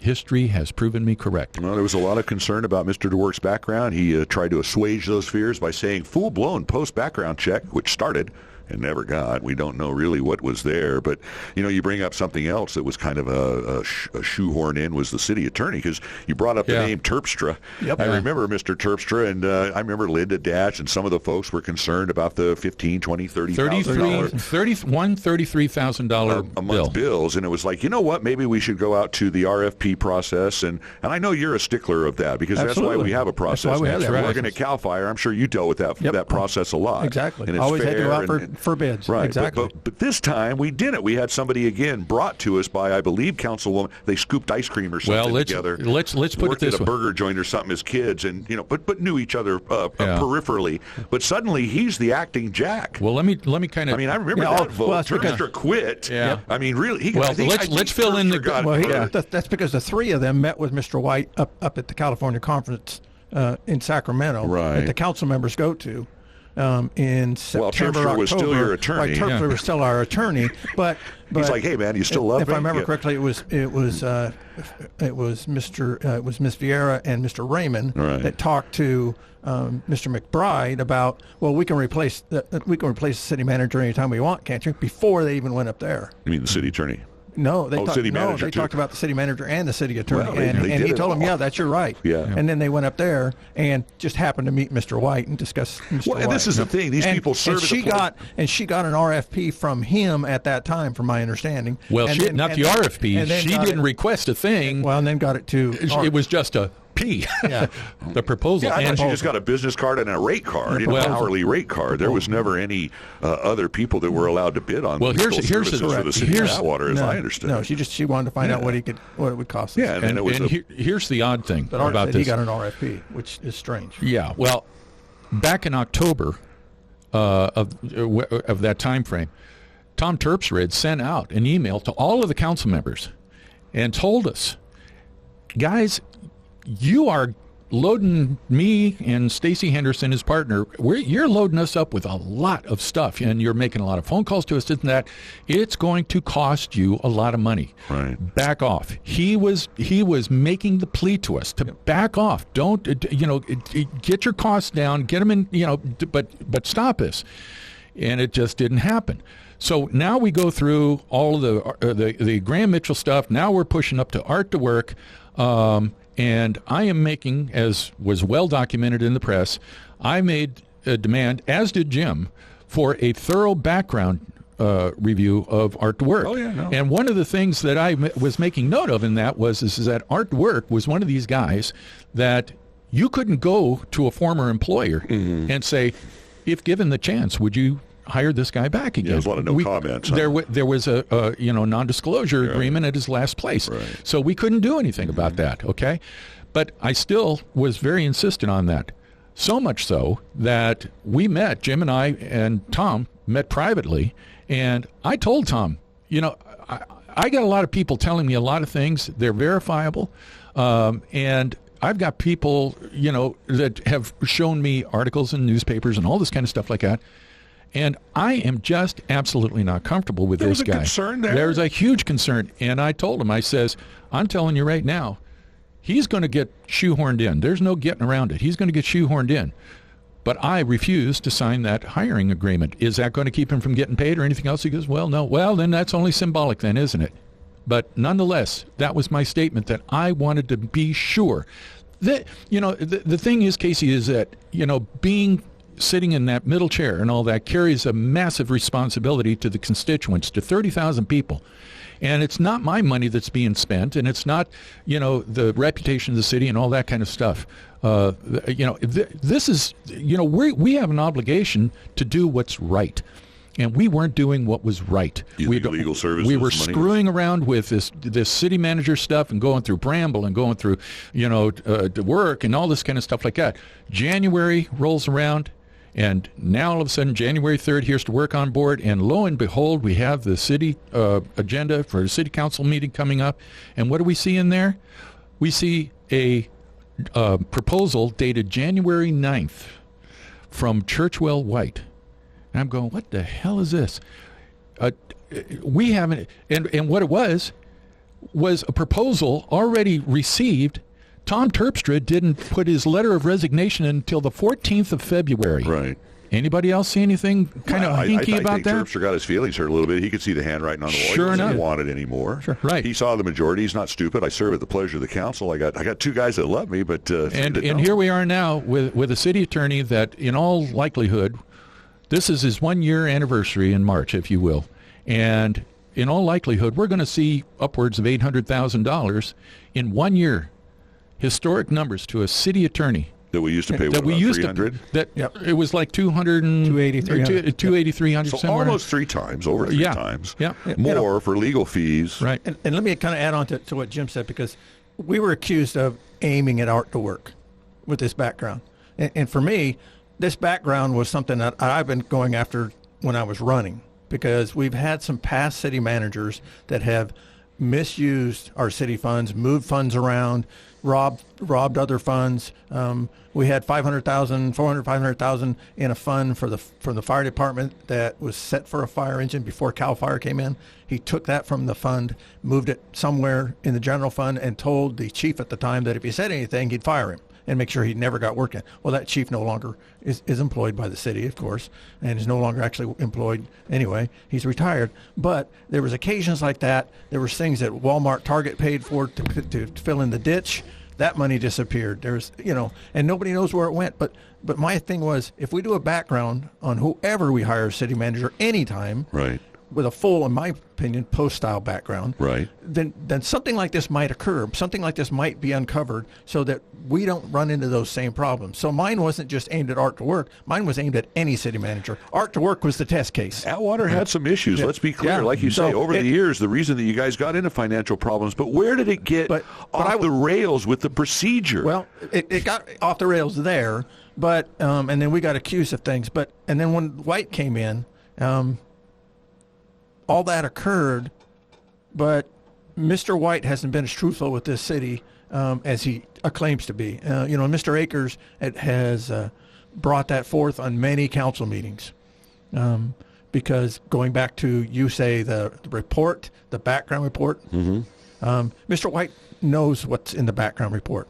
History has proven me correct. Well, there was a lot of concern about Mr. DeWerk's background. He tried to assuage those fears by saying full-blown post-background check, which started and never got. We don't know really what was there. But, you bring up something else that was kind of a shoehorn in was the city attorney, because you brought up the name Terpstra. Yep. I remember Mr. Terpstra, and I remember Linda Dash, and some of the folks were concerned about the $15,000, $20,000, $33,000 a month bills. And it was like, you know what, maybe we should go out to the RFP process. And I know you're a stickler of that, because Absolutely. that's why we have a process. That's why we have that Working at CAL FIRE, I'm sure you dealt with that process a lot. Exactly. And it's always fair, had to go out for For bids, Right. exactly. But this time we didn't. We had somebody again brought to us by, I believe, Councilwoman. They scooped ice cream or something together. Let's put it worked this at a way. burger joint or something as kids, and but knew each other peripherally. But suddenly he's the acting Jack. Well, let me kind of. I mean, I remember that vote. well, Turkster quit. Yeah. I mean, really. Well, let's fill in the. That's because the three of them met with Mr. White up at the California conference in Sacramento Right. that the council members go to. In September, Terpstra October, was still your attorney. Right, Terpstra was still our attorney, but He's like, hey man, you still love me? If I remember correctly, it was Miss Vieira and Mr. Raymond that talked to Mr. McBride about, well, we can replace the city manager anytime we want, can't you? Before they even went up there. You mean the city attorney? No, they talked about the city manager and the city attorney, Well, and they he did told it him, all. yeah, that's your right. Yeah. And then they went up there and just happened to meet Mr. White and discuss Mr. White. And this is the thing; these people serve. She got an RFP from him at that time, from my understanding. Well, and not the RFP. She didn't request a thing. Well, and then got it to. It was just a P. Yeah. The proposal. Yeah, I thought you just got a business card and a rate card, an hourly rate card. There was never any other people that were allowed to bid on. Well, here's the for the city of Atwater, as I understood. No, she wanted to find out what it would cost us. Yeah, and here's the odd thing But Art about said this. he got an RFP, which is strange. Yeah, well, back in October of that time frame, Tom Terpstra had sent out an email to all of the council members and told us, guys, you are loading me and Stacy Henderson, his partner, you're loading us up with a lot of stuff, and you're making a lot of phone calls to us, isn't that? It's going to cost you a lot of money. Right. Back off. He was making the plea to us to back off. Don't get your costs down, get them in, but stop this. And it just didn't happen. So now we go through all of the Graham Mitchell stuff. Now we're pushing up to Art to Work. And I am making, as was well documented in the press, I made a demand, as did Jim, for a thorough background review of Art to Work. Oh, yeah, no. And one of the things that I was making note of in that is that Art to Work was one of these guys that you couldn't go to a former employer and say, if given the chance, would you hire this guy back again? Yeah, there's a lot of comments. Huh? There was a non-disclosure agreement at his last place. Right. So we couldn't do anything about that, okay? But I still was very insistent on that. So much so that we met, Jim and I and Tom met privately, and I told Tom, I got a lot of people telling me a lot of things. They're verifiable, and I've got people, that have shown me articles in newspapers and all this kind of stuff like that. And I am just absolutely not comfortable with this guy. There was a concern there. There's a huge concern. And I told him, I says, I'm telling you right now, he's going to get shoehorned in. There's no getting around it. He's going to get shoehorned in. But I refuse to sign that hiring agreement. Is that going to keep him from getting paid or anything else? He goes, well, no. Well, then that's only symbolic then, isn't it? But nonetheless, that was my statement, that I wanted to be sure. That, the thing is, Casey, is that, sitting in that middle chair and all that carries a massive responsibility to the constituents, to 30,000 people. And it's not my money that's being spent, and it's not, the reputation of the city and all that kind of stuff. This is, we have an obligation to do what's right. And we weren't doing what was right. Legal services. We were screwing around with this city manager stuff and going through Bramble and going through, the work and all this kind of stuff like that. January rolls around. And now all of a sudden, January 3rd, here's to work on board. And lo and behold, we have the city agenda for the city council meeting coming up. And what do we see in there? We see a proposal dated January 9th from Churchwell White. And I'm going, what the hell is this? We haven't, and what it was a proposal already received. Tom Terpstra didn't put his letter of resignation until the 14th of February. Right. Anybody else see anything kind of hinky about I think that? Terpstra got his feelings hurt a little bit. He could see the handwriting on the wall. Sure He enough. didn't want it anymore. Sure. Right. He saw the majority. He's not stupid. I serve at the pleasure of the council. I got two guys that love me, but and here we are now with a city attorney that, in all likelihood, this is his 1-year anniversary in March, if you will, and in all likelihood, we're going to see upwards of $800,000 in 1 year. Historic numbers to a city attorney That we used to pay, that we used 300? That Yep. it was like 200 and 280, 300. 280, 300 So somewhere. almost 3 times, over 3 times. Yeah. More for legal fees. Right. And let me kind of add on to what Jim said, because we were accused of aiming at art to work with this background. And for me, this background was something that I've been going after when I was running, because we've had some past city managers that have misused our city funds, moved funds around, robbed other funds. We had $500,000 in a fund for the fire department that was set for a fire engine before Cal Fire came in. He took that from the fund, moved it somewhere in the general fund, and told the chief at the time that if he said anything, he'd fire him and make sure he never got work in. Well, that chief no longer is employed by the city, of course, and is no longer actually employed anyway. He's retired. But there was occasions like that. There was things that Walmart, Target paid for to fill in the ditch. That money disappeared. There's, and nobody knows where it went. But my thing was, if we do a background on whoever we hire as city manager anytime, Right. with a full, in my opinion, post-style background, Right. then something like this might occur. Something like this might be uncovered so that we don't run into those same problems. So mine wasn't just aimed at art to work. Mine was aimed at any city manager. Art to work was the test case. Atwater had some issues. Let's be clear. Yeah. Like you say, So over the years, the reason that you guys got into financial problems, but where did it get off the rails with the procedure? Well, it got off the rails there, but and then we got accused of things. And then when White came in, all that occurred, but Mr. White hasn't been as truthful with this city as he claims to be. Mr. Akers has brought that forth on many council meetings, because going back to, you say, the report, the background report, Mr. White knows what's in the background report.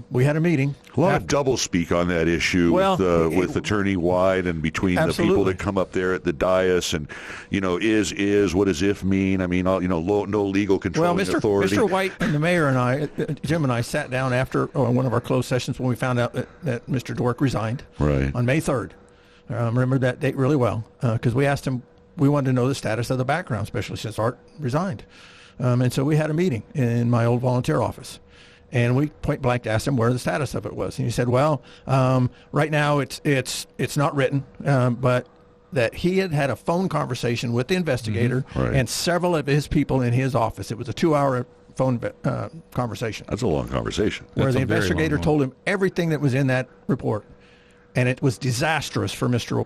We had a meeting. A lot of double speak on that issue with Attorney White and between the people that come up there at the dais, and what does if mean? I mean, no legal controlling authority. Mr. White and the mayor and I, Jim and I, sat down after one of our closed sessions when we found out that Mr. Dwork resigned on May 3rd. I remember that date really well, because we asked him, we wanted to know the status of the background, especially since Art resigned. And so we had a meeting in my old volunteer office. And we point blank asked him where the status of it was, and he said, "Well, right now it's not written, but that he had a phone conversation with the investigator and several of his people in his office. It was a 2-hour phone conversation. That's a long conversation. Where the investigator told him everything that was in that report, and it was disastrous for Mr.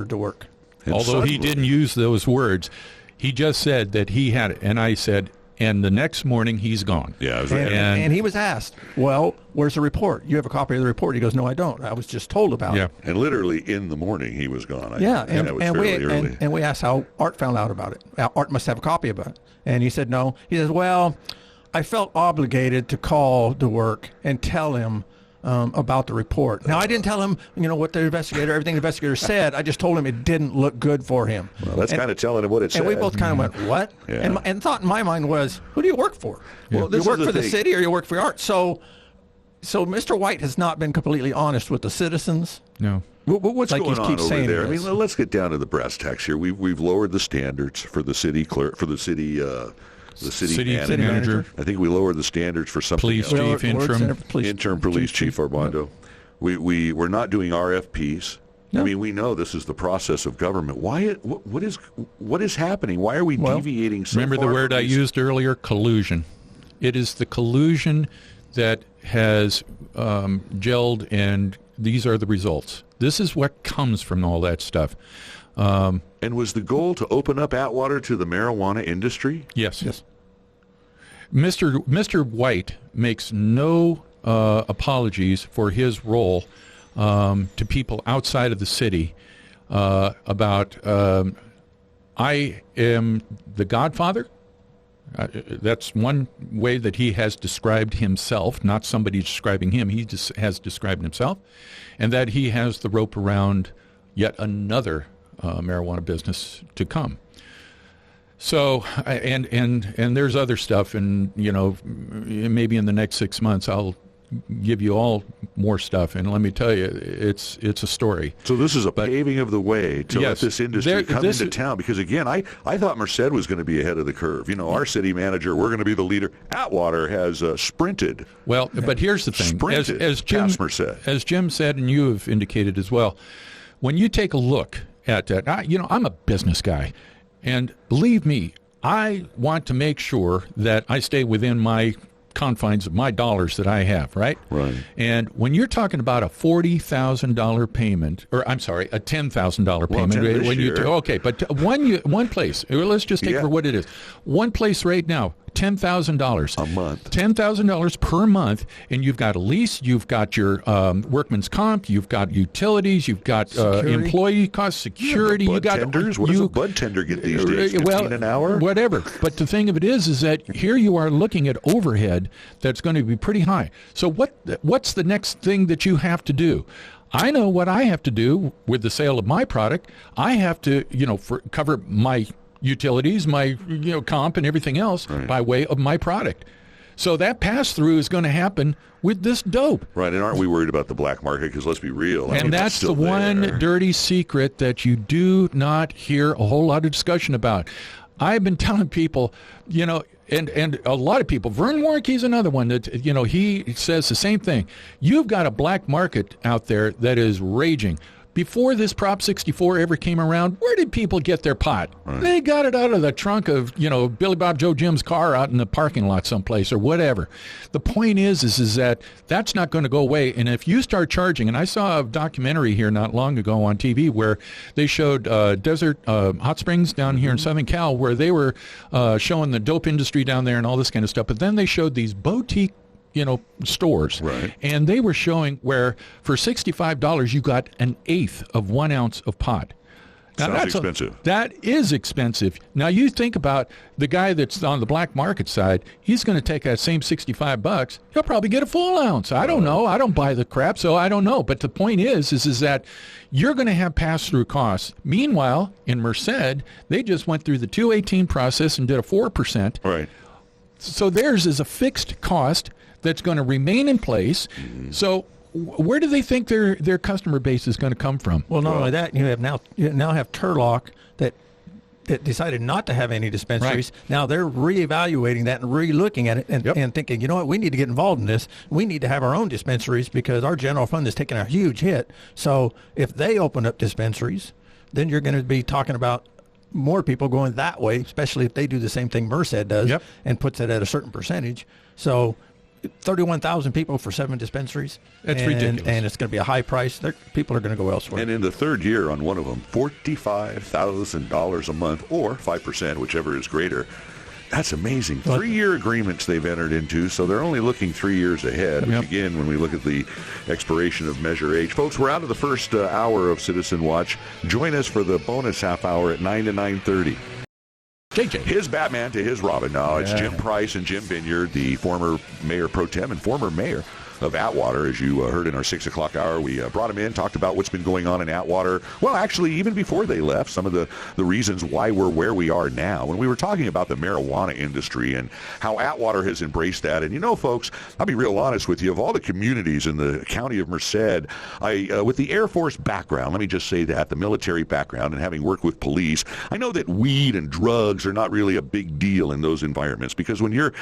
Dwork. Although he didn't use those words, he just said that he had it, and I said." And the next morning, he's gone. Yeah, and he was asked, "Well, where's the report? You have a copy of the report?" He goes, "No, I don't. I was just told about it." And literally in the morning, he was gone. And we asked how Art found out about it. Art must have a copy of it. And he said, no. He says, "Well, I felt obligated to call Dwork and tell him about the report. Now, I didn't tell him, what everything the investigator said. I just told him it didn't look good for him." Well, that's kind of telling him what it said. And we both kind of went, "What?" Yeah. And thought in my mind was, who do you work for? Well, you work for the city or you work for Art? So Mr. White has not been completely honest with the citizens. No. What's like going he on keeps over saying there? it I is. mean, let's get down to the brass tacks here. We've lowered the standards for the city clerk, for the city manager. I think we lowered the standards for something Police else. chief, Interim police chief Armando. We're not doing RFPs. No. I mean, we know this is the process of government. What is happening? Why are we deviating so remember far? The word I used earlier, collusion. It is the collusion that has gelled, and these are the results. This is what comes from all that stuff. And was the goal to open up Atwater to the marijuana industry? Yes. Mr. White makes no apologies for his role to people outside of the city about I am the godfather. That's one way that he has described himself, not somebody describing him. He just has described himself, and that he has the rope around yet another marijuana business to come. So, and there's other stuff, and maybe in the next 6 months I'll give you all more stuff. And let me tell you, it's a story. So this is a paving of the way to let this industry come into town. Because, again, I thought Merced was going to be ahead of the curve. You know, our city manager, we're going to be the leader. Atwater has sprinted. Well, but here's the thing. As Jim said, and you have indicated as well, when you take a look at that, I'm a business guy. And believe me, I want to make sure that I stay within my confines of my dollars that I have, right? Right. And when you're talking about a $40,000 payment, or I'm sorry, a $10,000 payment, but one place, let's just take it for what it is. One place right now, $10,000 a month, $10,000 per month, and you've got a lease, you've got your workman's comp, you've got utilities, you've got employee costs, security, you got tenders. What does a bud tender get these days? 15 an hour, whatever. But the thing of it is that here you are looking at overhead that's going to be pretty high. So what's the next thing that you have to do? I know what I have to do with the sale of my product. I have to, cover my utilities, my comp and everything else by way of my product. So that pass-through is going to happen with this dope. Right, and aren't we worried about the black market? Because let's be real. And that's the one dirty secret that you do not hear a whole lot of discussion about. I've been telling people, and a lot of people, Vern Warnke's another one that, he says the same thing. You've got a black market out there that is raging. Before this Prop 64 ever came around, where did people get their pot? Right. They got it out of the trunk of, Billy Bob Joe Jim's car out in the parking lot someplace or whatever. The point is that that's not going to go away. And if you start charging, and I saw a documentary here not long ago on TV where they showed desert hot springs down here in Southern Cal where they were showing the dope industry down there and all this kind of stuff. But then they showed these boutique stores. Right. And they were showing where for $65 you got an eighth of 1 ounce of pot. Now, that's expensive. That is expensive. Now you think about the guy that's on the black market side, he's going to take that same $65. He'll probably get a full ounce. I don't know. I don't buy the crap, so I don't know. But the point is that you're going to have pass-through costs. Meanwhile, in Merced, they just went through the 218 process and did a 4%. Right. So theirs is a fixed cost that's going to remain in place. So where do they think their customer base is going to come from? Well, not only that, you now have Turlock that decided not to have any dispensaries. Right. Now they're reevaluating that and re-looking at it and thinking, you know what, we need to get involved in this. We need to have our own dispensaries because our general fund is taking a huge hit. So if they open up dispensaries, then you're going to be talking about more people going that way, especially if they do the same thing Merced does and puts it at a certain percentage. So 31,000 people for 7 dispensaries. That's ridiculous. And it's going to be a high price. People are going to go elsewhere. And in the third year on one of them, $45,000 a month or 5%, whichever is greater. That's amazing. 3-year agreements they've entered into, so they're only looking 3 years ahead, which again, when we look at the expiration of Measure H. Folks, we're out of the first hour of Citizen Watch. Join us for the bonus half hour at 9 to 9:30. JJ. His Batman to his Robin. Now, it's JimPrice and Jim Vineyard, the former mayor pro tem and former mayor of Atwater. As you heard in our 6 o'clock hour, we brought him in, talked about what's been going on in Atwater. Well, actually, even before they left, some of the reasons why we're where we are now. When we were talking about the marijuana industry and how Atwater has embraced that. And, folks, I'll be real honest with you. Of all the communities in the county of Merced, with the Air Force background, let me just say that, the military background, and having worked with police, I know that weed and drugs are not really a big deal in those environments because when you're,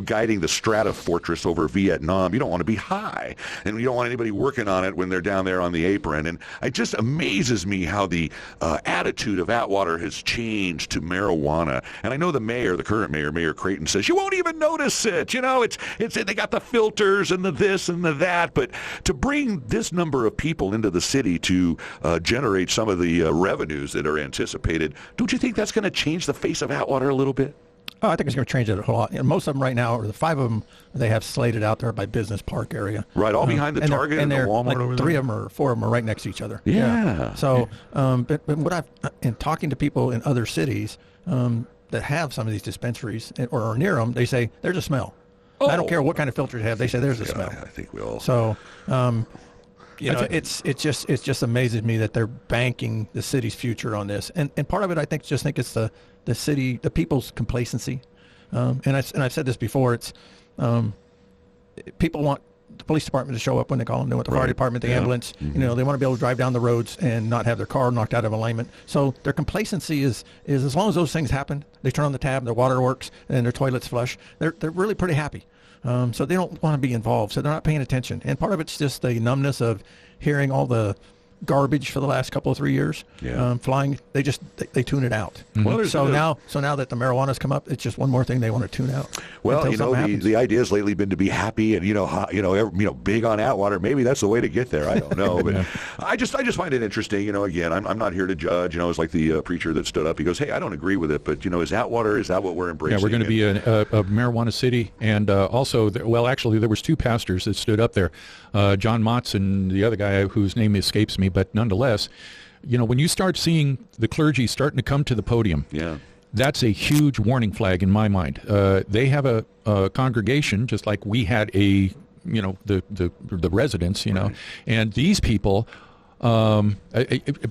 guiding the Strata Fortress over Vietnam, you don't want to be high, and you don't want anybody working on it when they're down there on the apron. And it just amazes me how the attitude of Atwater has changed to marijuana. And I know the current mayor, Mayor Creighton, says you won't even notice it. It's they got the filters and the this and the that. But to bring this number of people into the city to generate some of the revenues that are anticipated, don't you think that's going to change the face of Atwater a little bit? Oh, I think it's going to change it a whole lot. Most of them right now, or the 5 of them, they have slated out there by Business Park area. Right, all behind the Target and the Walmart like over there. 3 of them or 4 of them are right next to each other. Yeah. So, but what in talking to people in other cities that have some of these dispensaries or are near them, they say there's a smell. Oh. I don't care what kind of filters they have. They say there's a smell. I think we all. So. It just amazes me that they're banking the city's future on this, and part of it I think it's the city, the people's complacency, and I've said this before. It's people want police department to show up when they call them. They want the fire department, the ambulance. You know, they want to be able to drive down the roads and not have their car knocked out of alignment. So their complacency is as long as those things happen, they turn on the tab, their water works, and their toilets flush. They're really pretty happy. So they don't want to be involved. So they're not paying attention. And part of it's just the numbness of hearing all the garbage for the last couple of 3 years flying. They tune it out. Well, so now that the marijuana's come up, it's just one more thing they want to tune out. Well, you know, the idea has lately been to be happy and big on Atwater. Maybe that's the way to get there. I don't know, but I just find it interesting. You know, again, I'm not here to judge. You know, it's like the preacher that stood up. He goes, "Hey, I don't agree with it, but you know, is that what we're embracing?" Yeah, we're going to be a marijuana city, and also, actually, there was two pastors that stood up there, John Motz and the other guy whose name escapes me, but nonetheless, you know, when you start seeing the clergy starting to come to the podium, that's a huge warning flag in my mind. They have a congregation just like we had the residents, you know, and these people.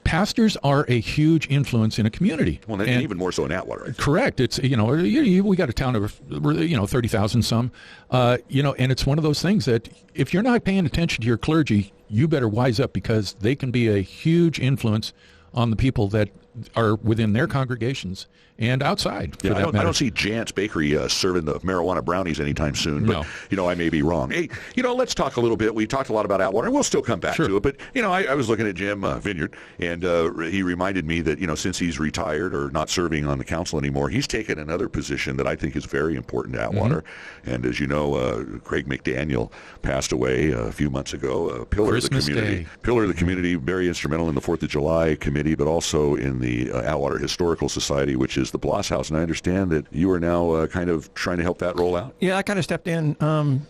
Pastors are a huge influence in a community. Well, and even more so in Atwater. Right? Correct. It's, you know, we got a town of, 30,000 some, and it's one of those things that if you're not paying attention to your clergy, you better wise up, because they can be a huge influence on the people that are within their congregations and outside. Yeah, I don't see Jant's Bakery serving the marijuana brownies anytime soon. But, you know, I may be wrong. Hey, you know, let's talk a little bit. We talked a lot about Atwater, and we'll still come back to it. But, you know, I was looking at Jim Vineyard, and he reminded me that, you know, since he's retired or not serving on the council anymore, he's taken another position that I think is very important to Atwater. And as you know, Craig McDaniel passed away a few months ago, a pillar of the community. Pillar of the community, very instrumental in the 4th of July committee, but also in the Atwater Historical Society, which is the Bloss House. And I understand that you are now kind of trying to help that roll out. Yeah, I kind of stepped in,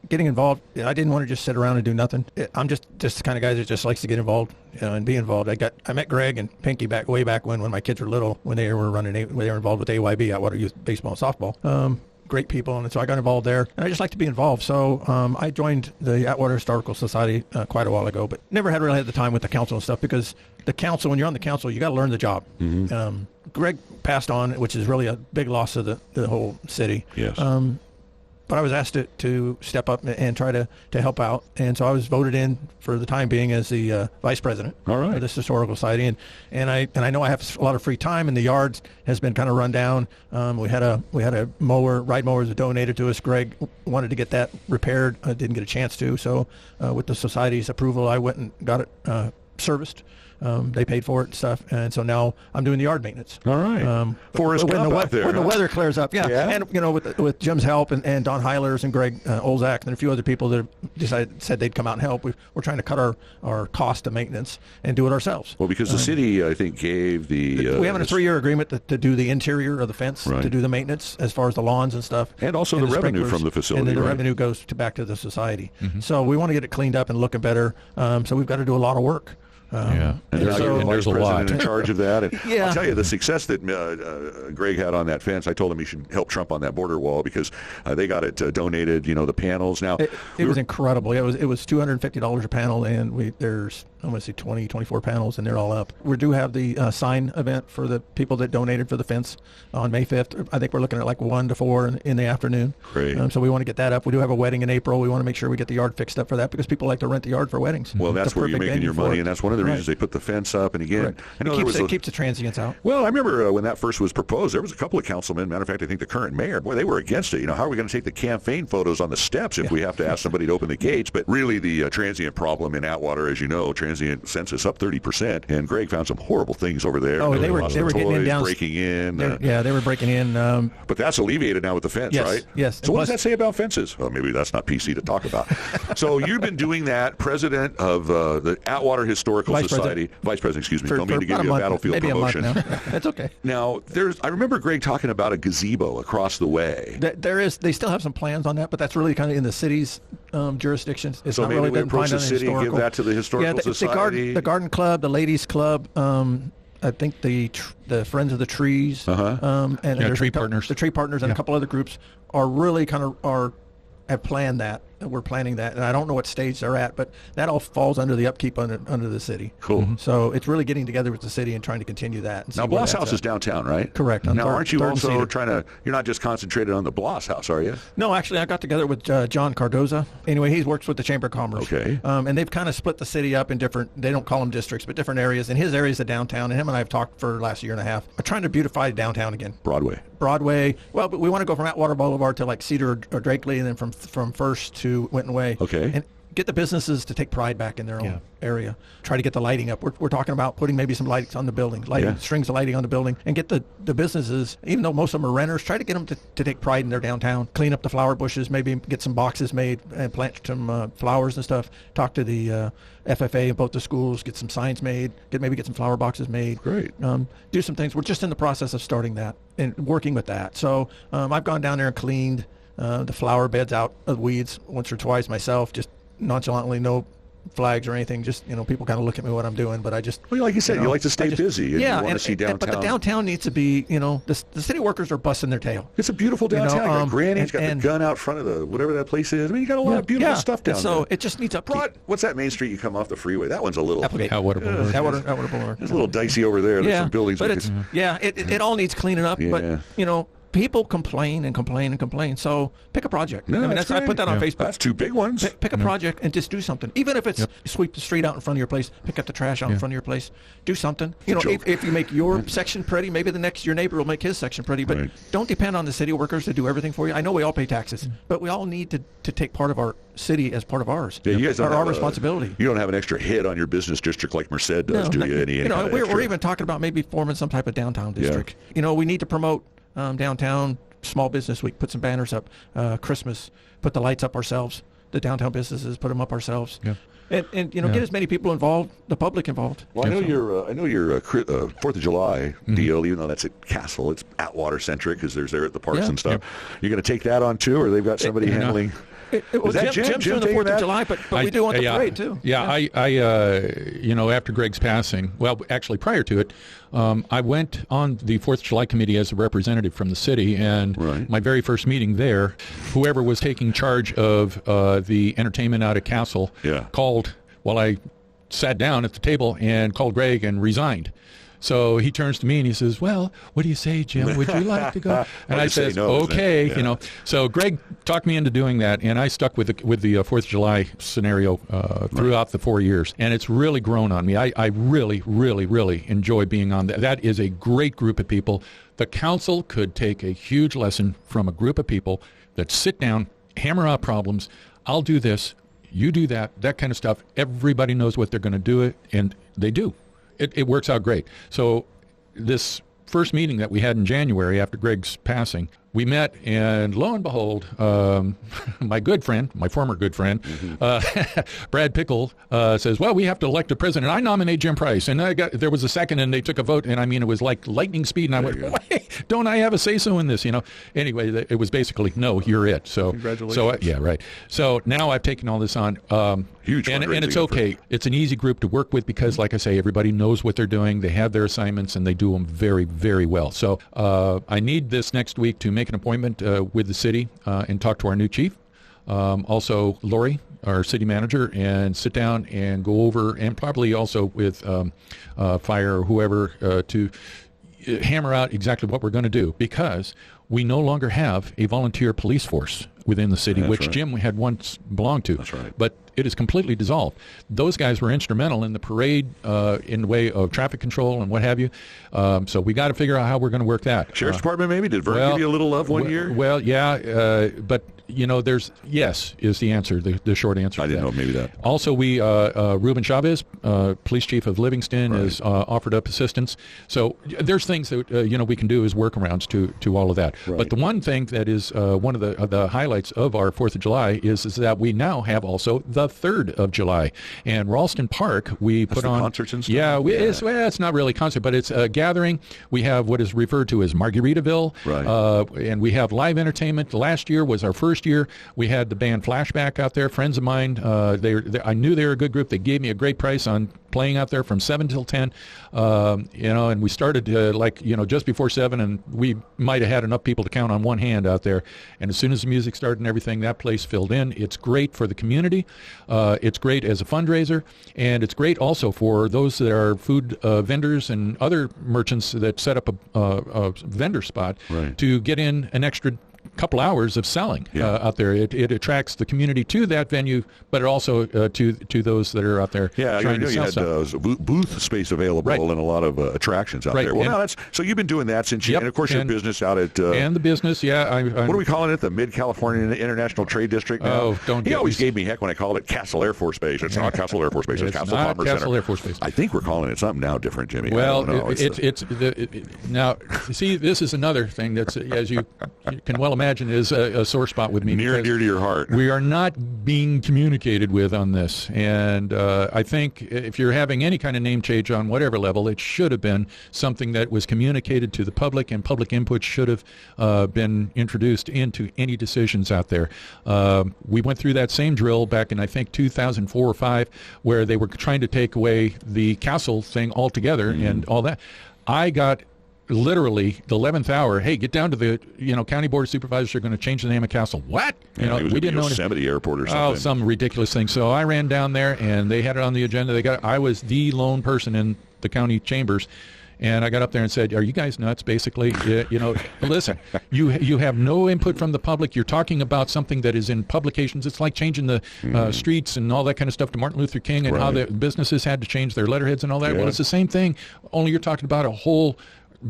getting involved. I didn't want to just sit around and do nothing. I'm just the kind of guy that just likes to get involved, and be involved. I met Greg and Pinky way back when my kids were little, when they were involved with AYB, Atwater Youth Baseball and Softball. Great people, and so I got involved there, and I just like to be involved. So I joined the Atwater Historical Society quite a while ago, but never really had the time with the council and stuff, because the council, when you're on the council, you got to learn the job. Greg passed on, which is really a big loss of the whole city. Yes. But I was asked to step up and try to help out, and so I was voted in for the time being as the vice president of this historical society. And I know I have a lot of free time, and the yard has been kind of run down. We had a ride mower that donated to us. Greg wanted to get that repaired. I didn't get a chance to, so with the society's approval, I went and got it serviced. They paid for it and stuff, and so now I'm doing the yard maintenance. All right. Forrest Gump out there. When the weather clears up, and you know, with Jim's help and Don Heilers and Greg Olzak and a few other people that said they'd come out and help, we're trying to cut our cost of maintenance and do it ourselves. Well, because the city, I think, gave the we have a 3-year agreement to do the interior of the fence, to do the maintenance as far as the lawns and stuff, and also the revenue from the facility, and then the revenue goes back to the society. So we want to get it cleaned up and looking better. So we've got to do a lot of work. And there's a lot in charge of that. And I'll tell you, the success that Greg had on that fence, I told him he should help Trump on that border wall, because they got it donated, you know, the panels. Now it was incredible. It was $250 a panel, and there's, I'm going to say 24 panels, and they're all up. We do have the sign event for the people that donated for the fence on May 5th. I think we're looking at like 1 to 4 in the afternoon. Great. So we want to get that up. We do have a wedding in April. We want to make sure we get the yard fixed up for that, because people like to rent the yard for weddings. Well, that's where you're making your money, and that's one of the reasons they put the fence up. And again, I know it keeps the transients out. Well, I remember when that first was proposed, there was a couple of councilmen. Matter of fact, I think the current mayor, boy, they were against it. You know, how are we going to take the campaign photos on the steps if we have to ask somebody to open the gates? But really, the transient problem in Atwater, as you know, transient census up 30%, and Greg found some horrible things over there. Oh, they were getting in down, breaking in. They were breaking in. But that's alleviated now with the fence, right? Yes. So what does that say about fences? Well, maybe that's not PC to talk about. So you've been doing that, president of the Atwater Historical Society, vice president, excuse me. Don't mean to give you a battlefield promotion. That's okay. Now, I remember Greg talking about a gazebo across the way. They still have some plans on that, but that's really kind of in the city's jurisdiction. It's so not maybe really we approach the city and give that to the historical society. The garden club, the ladies club. I think the Friends of the Trees, and Tree Partners. The Tree Partners and a couple other groups are really have planned that we're planning that, and I don't know what stage they're at, but that all falls under the upkeep under the city. Cool. So it's really getting together with the city and trying to continue that. And Now, Bloss House is downtown, right? Correct. Now, aren't you also trying to, you're not just concentrated on the Bloss House, are you? No, actually, I got together with John Cardoza. Anyway, he works with the Chamber of Commerce. Okay. And they've kind of split the city up in different, they don't call them districts, but different areas. And his area is the downtown, and him and I have talked for the last year and a half. We're trying to beautify downtown again. Broadway. Well, but we want to go from Atwater Boulevard to like Cedar or Drakeley, and then from First to Winton Way. Okay. And get the businesses to take pride back in their own area. Try to get the lighting up. We're talking about putting maybe some lights on the building, strings of lighting on the building, and get the businesses, even though most of them are renters, try to get them to take pride in their downtown. Clean up the flower bushes, maybe get some boxes made and plant some flowers and stuff. Talk to the FFA about the schools, get some signs made, get some flower boxes made. Great. Do some things. We're just in the process of starting that and working with that. So I've gone down there and cleaned the flower beds out of weeds once or twice myself, just nonchalantly, no flags or anything. Just, people kind of look at me what I'm doing, but I just... Well, like you said, you like to stay busy. And you want to see downtown. But the downtown needs to be, the city workers are busting their tail. It's a beautiful downtown. You got Granny's got the gun out front of the whatever that place is. I mean, you got a lot of beautiful stuff down there. So it just needs upkeep. What's that main street you come off the freeway? That one's a little... Atwater Boulevard. It's a little dicey over there. There's some buildings. But it all needs cleaning up. Yeah. But, people complain and complain and complain. So pick a project. No, I put that on Facebook. That's two big ones. Pick a project and just do something. Even if it's sweep the street out in front of your place, pick up the trash out in front of your place, do something. If you make your section pretty, maybe your neighbor will make his section pretty. But don't depend on the city workers to do everything for you. I know we all pay taxes, but we all need to take part of our city as part of ours. Yeah, you guys don't our responsibility. You don't have an extra hit on your business district like Merced does, do you? We're even talking about maybe forming some type of downtown district. We need to promote downtown. Small Business Week, put some banners up. Christmas, put the lights up ourselves. The downtown businesses, put them up ourselves. Yeah. And get as many people involved, the public involved. Well, I know your 4th of July deal, even though that's at Castle, it's Atwater centric because there's there at the parks and stuff. You're going to take that on too, or they've got somebody handling? Jim's doing the 4th of July, but we do want the parade too. I after Greg's passing, well, actually prior to it, I went on the 4th of July committee as a representative from the city, and my very first meeting there, whoever was taking charge of the entertainment out at Castle called while I sat down at the table and called Greg and resigned. So he turns to me and he says, "Well, what do you say, Jim? Would you like to go?" And I said, "Okay." So Greg talked me into doing that, and I stuck with the 4th of July scenario throughout the 4 years, and it's really grown on me. I really, really, really enjoy being on that. That is a great group of people. The council could take a huge lesson from a group of people that sit down, hammer out problems. I'll do this, you do that kind of stuff. Everybody knows what they're going to do it, and they do. It works out great. So this first meeting that we had in January after Greg's passing, we met, and lo and behold, my former good friend, Brad Pickle, says, "Well, we have to elect a president. I nominate JimPrice." And there was a second, and they took a vote, and I mean, it was like lightning speed. And I went, "Wait, don't I have a say-so in this?" Anyway, it was basically, "No, you're it." So, congratulations. So now I've taken all this on. Huge, and it's okay. It's an easy group to work with because, like I say, everybody knows what they're doing. They have their assignments, and they do them very, very well. So I need this next week to make an appointment with the city and talk to our new chief. Also, Lori, our city manager, and sit down and go over, and probably also with fire or whoever to hammer out exactly what we're going to do, because we no longer have a volunteer police force within the city, which Jim had once belonged to. That's right. But it is completely dissolved. Those guys were instrumental in the parade in the way of traffic control and what have you. So we got to figure out how we're going to work that. Sheriff's Department, maybe? Did Vern give you a little love one year? Well, yeah, but there's yes is the answer, the short answer. I didn't know maybe that. Also, we Ruben Chavez, police chief of Livingston, has offered up assistance. So there's things that we can do as workarounds to all of that. Right. But the one thing that is one of the highlights of our 4th of July is that we now have also the 3rd of July. And Ralston Park, we put on concerts and stuff? Yeah, it's not really a concert, but it's a gathering. We have what is referred to as Margaritaville. Right. And we have live entertainment. Last year was our first first year, we had the band Flashback out there. Friends of mine, I knew they were a good group. They gave me a great price on playing out there from 7 till 10, and we started just before 7, and we might have had enough people to count on one hand out there. And as soon as the music started and everything, that place filled in. It's great for the community. It's great as a fundraiser, and it's great also for those that are food vendors and other merchants that set up a vendor spot to get in an extra couple hours of selling out there. It attracts the community to that venue, but it also to those that are out there trying to sell stuff. Booth space available and a lot of attractions out there. Well, so you've been doing that since and of course your business out at and the business, what are we calling it? The Mid California International Trade District. Now? He always gave me heck when I called it Castle Air Force Base. It's not Castle Air Force Base. It's Castle Commerce Center. Air Force Base. I think we're calling it something now different, Jimmy. Well, now see, this is another thing that's, as you can well imagine, is a sore spot with me. Near to your heart. We are not being communicated with on this. And I think if you're having any kind of name change on whatever level, it should have been something that was communicated to the public, and public input should have been introduced into any decisions out there. We went through that same drill back in, I think, 2004 or 5, where they were trying to take away the castle thing altogether and all that. I got literally the 11th hour. Hey, get down to the county board of supervisors are going to change the name of Castle. What? We didn't know Yosemite Airport or something. Oh, some ridiculous thing. So I ran down there and they had it on the agenda. I was the lone person in the county chambers. And I got up there and said, "Are you guys nuts?" Basically, listen, you have no input from the public. You're talking about something that is in publications. It's like changing the streets and all that kind of stuff to Martin Luther King and how the businesses had to change their letterheads and all that. Well, it's the same thing, only you're talking about a whole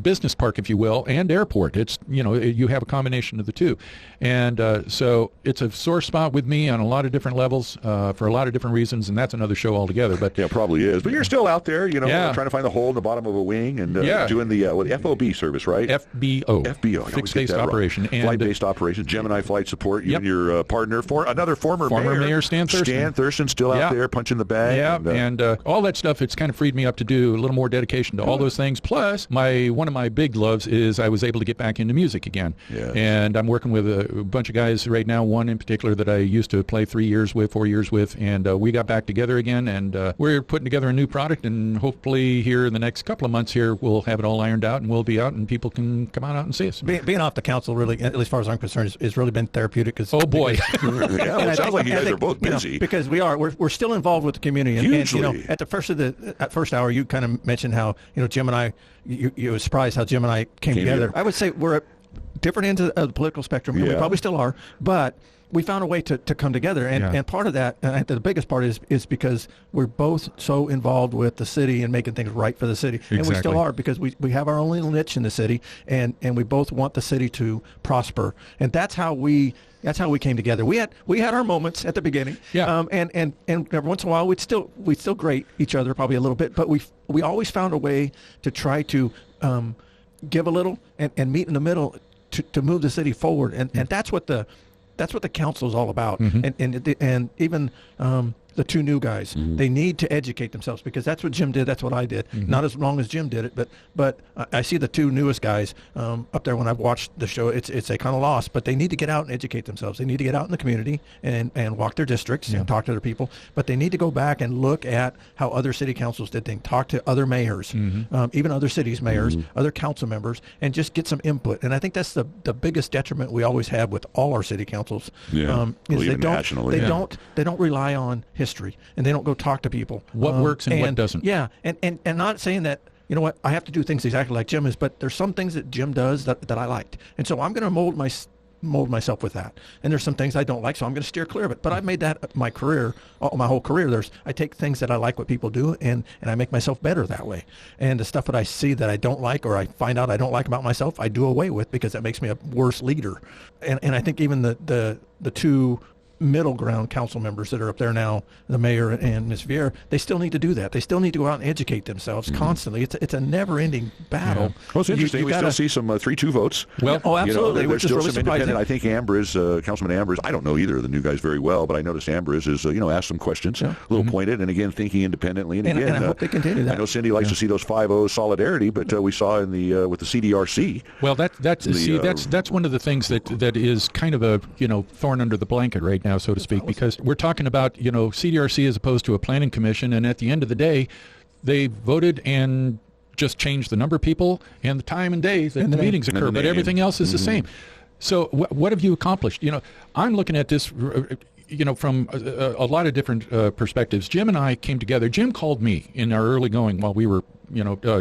business park, if you will, and airport. It's you have a combination of the two, and so it's a sore spot with me on a lot of different levels for a lot of different reasons, and that's another show altogether. But yeah, probably is. But you're still out there, trying to find the hole in the bottom of a wing and doing the FOB service, right? FBO, fixed base operation, and flight-based operations, Gemini Flight Support. You and your partner, another former mayor, Stan Thurston, still out there punching the bag. Yeah, and all that stuff. It's kind of freed me up to do a little more dedication to all those things. Plus, one of my big loves is I was able to get back into music again. Yes. And I'm working with a bunch of guys right now, one in particular that I used to play 4 years with, and we got back together again, and we're putting together a new product, and hopefully here in the next couple of months here, we'll have it all ironed out, and we'll be out, and people can come on out and see us. Being off the council, really, at least as far as I'm concerned, has really been therapeutic. Oh, boy. It sounds like you guys are both busy. Because we're still involved with the community. And at the first hour, you kind of mentioned how, Jim and I, you were surprised how Jim and I came together. I would say we're at different ends of the political spectrum, and we probably still are, but we found a way to come together. And part of that, and I think the biggest part is because we're both so involved with the city and making things right for the city. Exactly. And we still are, because we have our own little niche in the city, and we both want the city to prosper. And that's how we came together. We had our moments at the beginning, and every once in a while we'd still grate each other probably a little bit, but we always found a way to try to give a little and meet in the middle to move the city forward, and that's what the council is all about. And even the two new guys, they need to educate themselves, because that's what Jim did, that's what I did. Not as long as Jim did it, but I see the two newest guys up there when I've watched the show. It's a kind of loss, but they need to get out and educate themselves. They need to get out in the community and walk their districts and talk to their people, but they need to go back and look at how other city councils did things, talk to other mayors, even other cities' mayors, other council members, and just get some input. And I think that's the biggest detriment we always have with all our city councils. Is they don't rely on history, and they don't go talk to people. What works and what doesn't. Yeah, and not saying that, I have to do things exactly like Jim is, but there's some things that Jim does that I liked. And so I'm going to mold myself with that. And there's some things I don't like, so I'm going to steer clear of it. But I've made that my career, my whole career. I take things that I like what people do, and I make myself better that way. And the stuff that I see that I don't like, or I find out I don't like about myself, I do away with, because that makes me a worse leader. And I think even the two middle ground council members that are up there now, the mayor and Ms. Vieira, they still need to do that. They still need to go out and educate themselves constantly. It's a never-ending battle. Yeah. Well, it's interesting. We still see some 3-2 votes. Well, absolutely. There's which is still really some surprising. independent. I think Ambrose, Councilman Ambrose, I don't know either of the new guys very well, but I noticed Ambrose is, asked some questions, a little pointed, and again, thinking independently. And again, I hope they continue that. I know Cindy likes to see those 5-0 solidarity, but we saw in the with the CDRC. Well, that's one of the things that is kind of a thorn under the blanket right now, so to speak, because we're talking about CDRC as opposed to a planning commission, and at the end of the day, they voted and just changed the number of people and the time and day that the meetings occur, but everything else is the same. So what have you accomplished? I'm looking at this from a lot of different perspectives. Jim and I came together. Jim called me in our early going while we were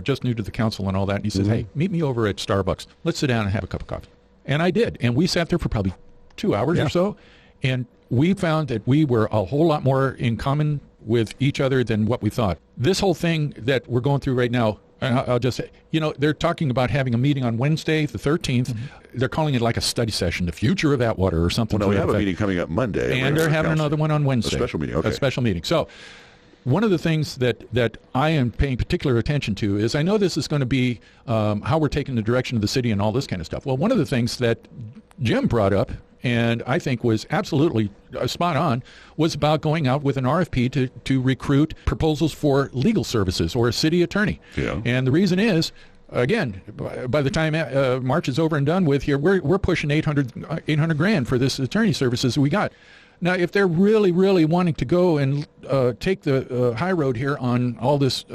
just new to the council and all that, and he said, hey, meet me over at Starbucks. Let's sit down and have a cup of coffee. And I did, and we sat there for probably 2 hours or so, and we found that we were a whole lot more in common with each other than what we thought. This whole thing that we're going through right now, I'll just say, they're talking about having a meeting on Wednesday, the 13th. They're calling it like a study session, the future of Atwater or something. Well, no, we have a meeting coming up Monday. And they're having another one on Wednesday. A special meeting, okay. A special meeting. So one of the things that I am paying particular attention to is I know this is going to be how we're taking the direction of the city and all this kind of stuff. Well, one of the things that Jim brought up, and I think was absolutely spot on, was about going out with an RFP to recruit proposals for legal services or a city attorney. Yeah. And the reason is, again, by the time March is over and done with here, we're pushing $800 grand for this attorney services we got. Now, if they're really, really wanting to go and take the high road here on all this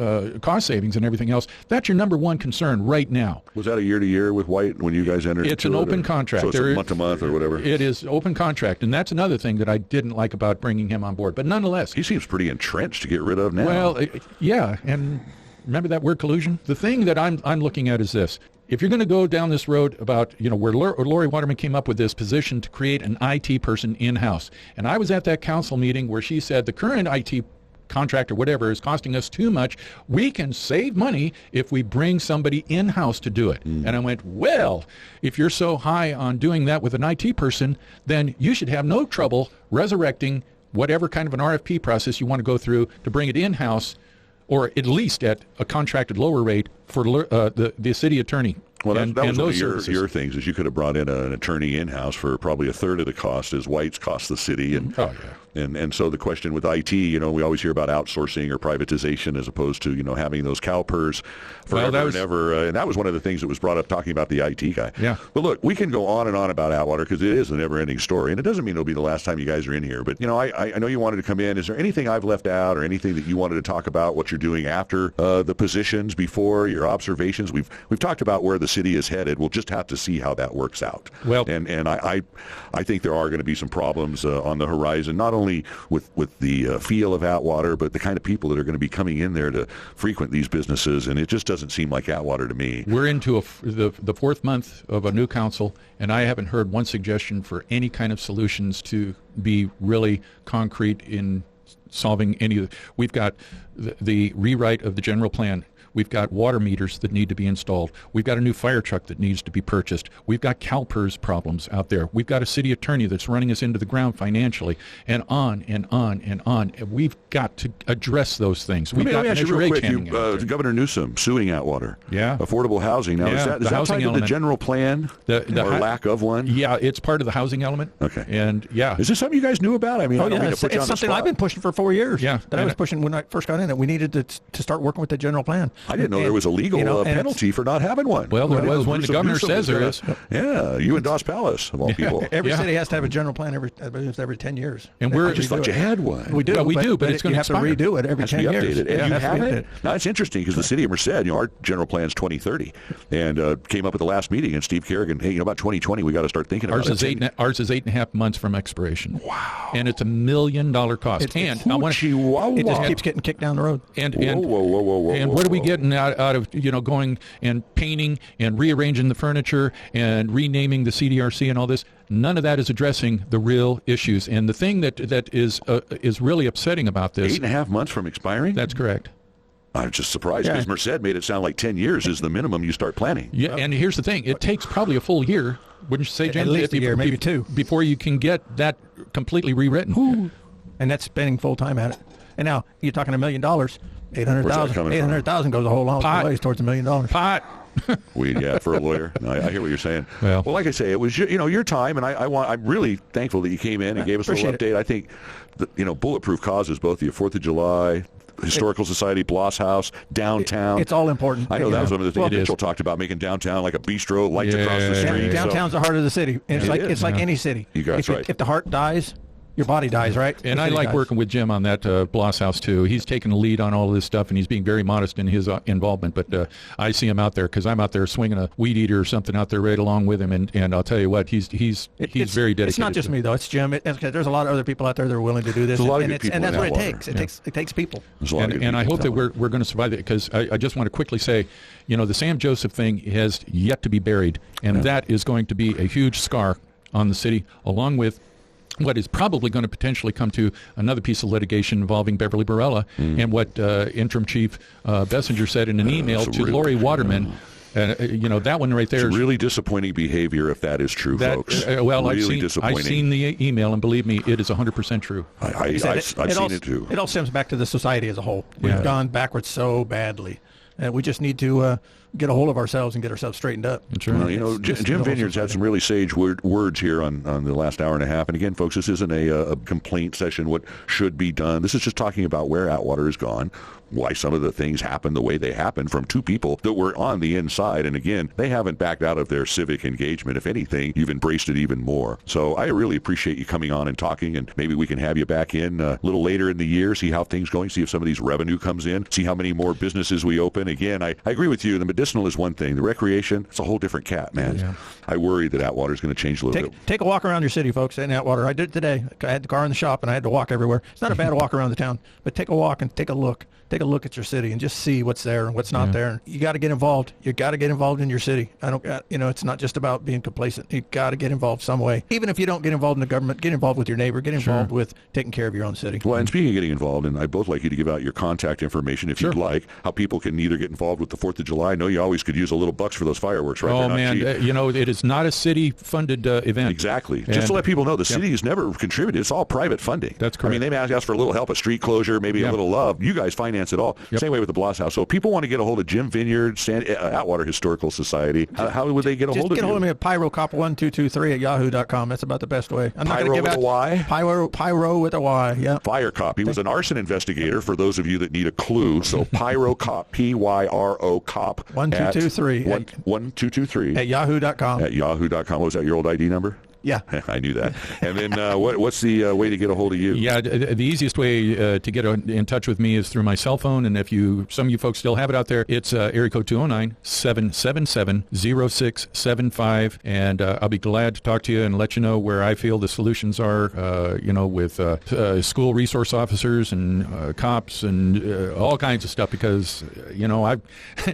cost savings and everything else, that's your number one concern right now. Was that a year-to-year with White when you guys entered? It's an open contract. So it's month-to-month or whatever? It is open contract, and that's another thing that I didn't like about bringing him on board. But nonetheless... He seems pretty entrenched to get rid of now. Well, yeah, and remember that word collusion? The thing that I'm looking at is this. If you're going to go down this road about, where Lori Waterman came up with this position to create an IT person in-house, and I was at that council meeting where she said the current IT contract or whatever is costing us too much. We can save money if we bring somebody in-house to do it. And I went, well, if you're so high on doing that with an IT person, then you should have no trouble resurrecting whatever kind of an RFP process you want to go through to bring it in-house, or at least at a contracted lower rate for the city attorney. Well, that was one of services. your things, is you could have brought in an attorney in-house for probably a third of the cost as White's cost the city. And and so the question with IT, we always hear about outsourcing or privatization as opposed to, having those CalPERS forever and ever. And that was one of the things that was brought up talking about the IT guy. Yeah. But look, we can go on and on about Atwater because it is a never-ending story. And it doesn't mean it'll be the last time you guys are in here. But, I know you wanted to come in. Is there anything I've left out or anything that you wanted to talk about, what you're doing after the positions, before, your observations? We've talked about where the city is headed. We'll just have to see how that works out. Well, and I think there are going to be some problems on the horizon, not only with the feel of Atwater, but the kind of people that are going to be coming in there to frequent these businesses. And it just doesn't seem like Atwater to me. We're into the fourth month of a new council, and I haven't heard one suggestion for any kind of solutions to be really concrete in solving any of the... We've got the rewrite of the general plan. We've got water meters that need to be installed. We've got a new fire truck that needs to be purchased. We've got CalPERS problems out there. We've got a city attorney that's running us into the ground financially, and on and on and on. We've got to address those things. We've got let me ask you real quick. Governor Newsom suing Atwater. Yeah. Affordable housing. Now, is that tied to the general plan or lack of one? Yeah, it's part of the housing element. Okay. And, yeah. Is this something you guys knew about? I mean, I don't mean to put you on the it's something spot. I've been pushing for 4 years. Yeah. That I was pushing when I first got in, that we needed to start working with the general plan. I didn't know there was a legal penalty for not having one. Well, there was when the governor says there is. Yeah, you and Doss Palace, of all people. Every city has to have a general plan every 10 years. And I just thought you had one. We do. Well, we do, but it's going to expire. You have to redo it every 10 years. And you have it? Now, it's interesting because the city of Merced, our general plan is 2030, and came up at the last meeting, and Steve Kerrigan, hey, about 2020, we got to start thinking about it. Ours is 8.5 months from expiration. Wow. And it's $1 million cost. It just keeps getting kicked down the road. And whoa. What are we getting out of going and painting and rearranging the furniture and renaming the CDRC and all this? None of that is addressing the real issues. And the thing that is really upsetting about this... 8.5 months from expiring? That's correct. I'm just surprised because Merced made it sound like 10 years is the minimum you start planning. Yeah, and here's the thing. It takes probably a full year Wouldn't you say, Jim? At least a year, maybe two. Before you can get that completely rewritten. Ooh. And that's spending full time at it. And now you're talking $1 million, $800,000 goes a whole lot of ways towards $1 million. Pot. For a lawyer. No, I hear what you're saying. Well, like I say, it was your time, and I'm really thankful that you came in and gave us a little update. I think bulletproof causes, both the 4th of July, Historical Society, Bloss House, downtown. It's all important. I know that was one of the things Mitchell talked about, making downtown like a bistro, lights across the street. Downtown's the heart of the city. It's like any city. You guys right. If the heart dies, your body dies, right? And I like working with Jim on that Bloss House, too. He's taking the lead on all of this stuff, and he's being very modest in his involvement. But I see him out there because I'm out there swinging a weed eater or something out there right along with him. And I'll tell you what, he's very dedicated. It's not just me, though. It's Jim. There's a lot of other people out there that are willing to do this. There's a lot of good people, and that's what it takes. It takes people. And I hope that we're going to survive it, because I just want to quickly say, the Sam Joseph thing has yet to be buried, and that is going to be a huge scar on the city, along with what is probably going to potentially come to another piece of litigation involving Beverly Barella, and what Interim Chief Bessinger said in an email to Lori Waterman. That one right there. It's really disappointing behavior if that is true, folks. I've seen the email, and believe me, it is 100% true. I've seen it too. It all stems back to the society as a whole. We've gone backwards so badly. We just need to get a hold of ourselves and get ourselves straightened up. Well, Jim Vineyard's had some really sage words here on the last hour and a half. And again, folks, this isn't a complaint session, what should be done. This is just talking about where Atwater has gone, why some of the things happened the way they happened from two people that were on the inside. And again, they haven't backed out of their civic engagement. If anything, you've embraced it even more. So I really appreciate you coming on and talking, and maybe we can have you back in a little later in the year, see how things going, see if some of these revenue comes in, see how many more businesses we open. Again, I agree with you. The medicinal is one thing. The recreation, it's a whole different cat, man. Yeah. I worry that Atwater is going to change a little bit. Take a walk around your city, folks, in Atwater. I did it today. I had the car in the shop, and I had to walk everywhere. It's not a bad walk around the town, but take a walk and take a look. Take a look at your city and just see what's there and what's not there. You got to get involved. You got to get involved in your city. It's not just about being complacent. You got to get involved some way. Even if you don't get involved in the government, get involved with your neighbor. Get involved with taking care of your own city. Well, and speaking of getting involved, and I'd both like you to give out your contact information if you'd like, how people can either get involved with the 4th of July. I know you always could use a little bucks for those fireworks, right? Oh, man. It is not a city-funded event. Exactly. Just to let people know, the city has never contributed. It's all private funding. That's correct. I mean, they may ask for a little help, a street closure, maybe a little love. You guys finance it all. Same way with the Bloss House. So if people want to get a hold of Jim Vineyard, Atwater Historical Society, how would they get a hold of you? Just get a hold of me at pyrocop1223@yahoo.com. That's about the best way. I'm not going to give out Y? Pyro with a Y, yeah. Fire Cop. He was an arson investigator, for those of you that need a clue. So Pyrocop, Pyro Cop. 1223. 1223. At yahoo.com. At yahoo.com. What was that, your old ID number? Yeah. I knew that. And then what's the way to get a hold of you? Yeah, the easiest way to get in touch with me is through my cell phone. And if some of you folks still have it out there, it's area code 209-777-0675. And I'll be glad to talk to you and let you know where I feel the solutions are, with school resource officers and cops and all kinds of stuff. Because,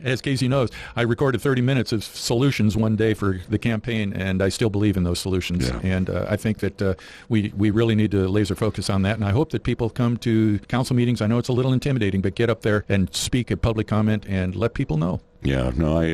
as Casey knows, I recorded 30 minutes of solutions one day for the campaign, and I still believe in those solutions. Yeah. And I think that we really need to laser focus on that. And I hope that people come to council meetings. I know it's a little intimidating, but get up there and speak at public comment and let people know. Yeah, no, I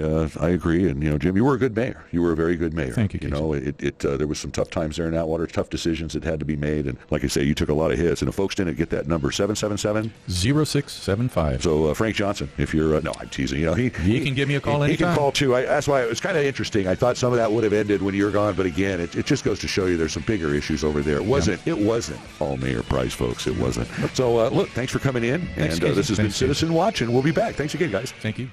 agree. And, Jim, you were a good mayor. You were a very good mayor. Thank you, Casey. There was some tough times there in Atwater, tough decisions that had to be made. And like I say, you took a lot of hits. And if folks didn't get that number, 777-0675. So Frank Johnson, if you're, no, I'm teasing. He can give me a call anytime. He can call, too. That's why it was kind of interesting. I thought some of that would have ended when you were gone. But again, it just goes to show you there's some bigger issues over there. It wasn't all Mayor Price, folks. It wasn't. So, look, thanks for coming in. Thanks, and this has been Citizen Watch, and we'll be back. Thanks again, guys. Thank you.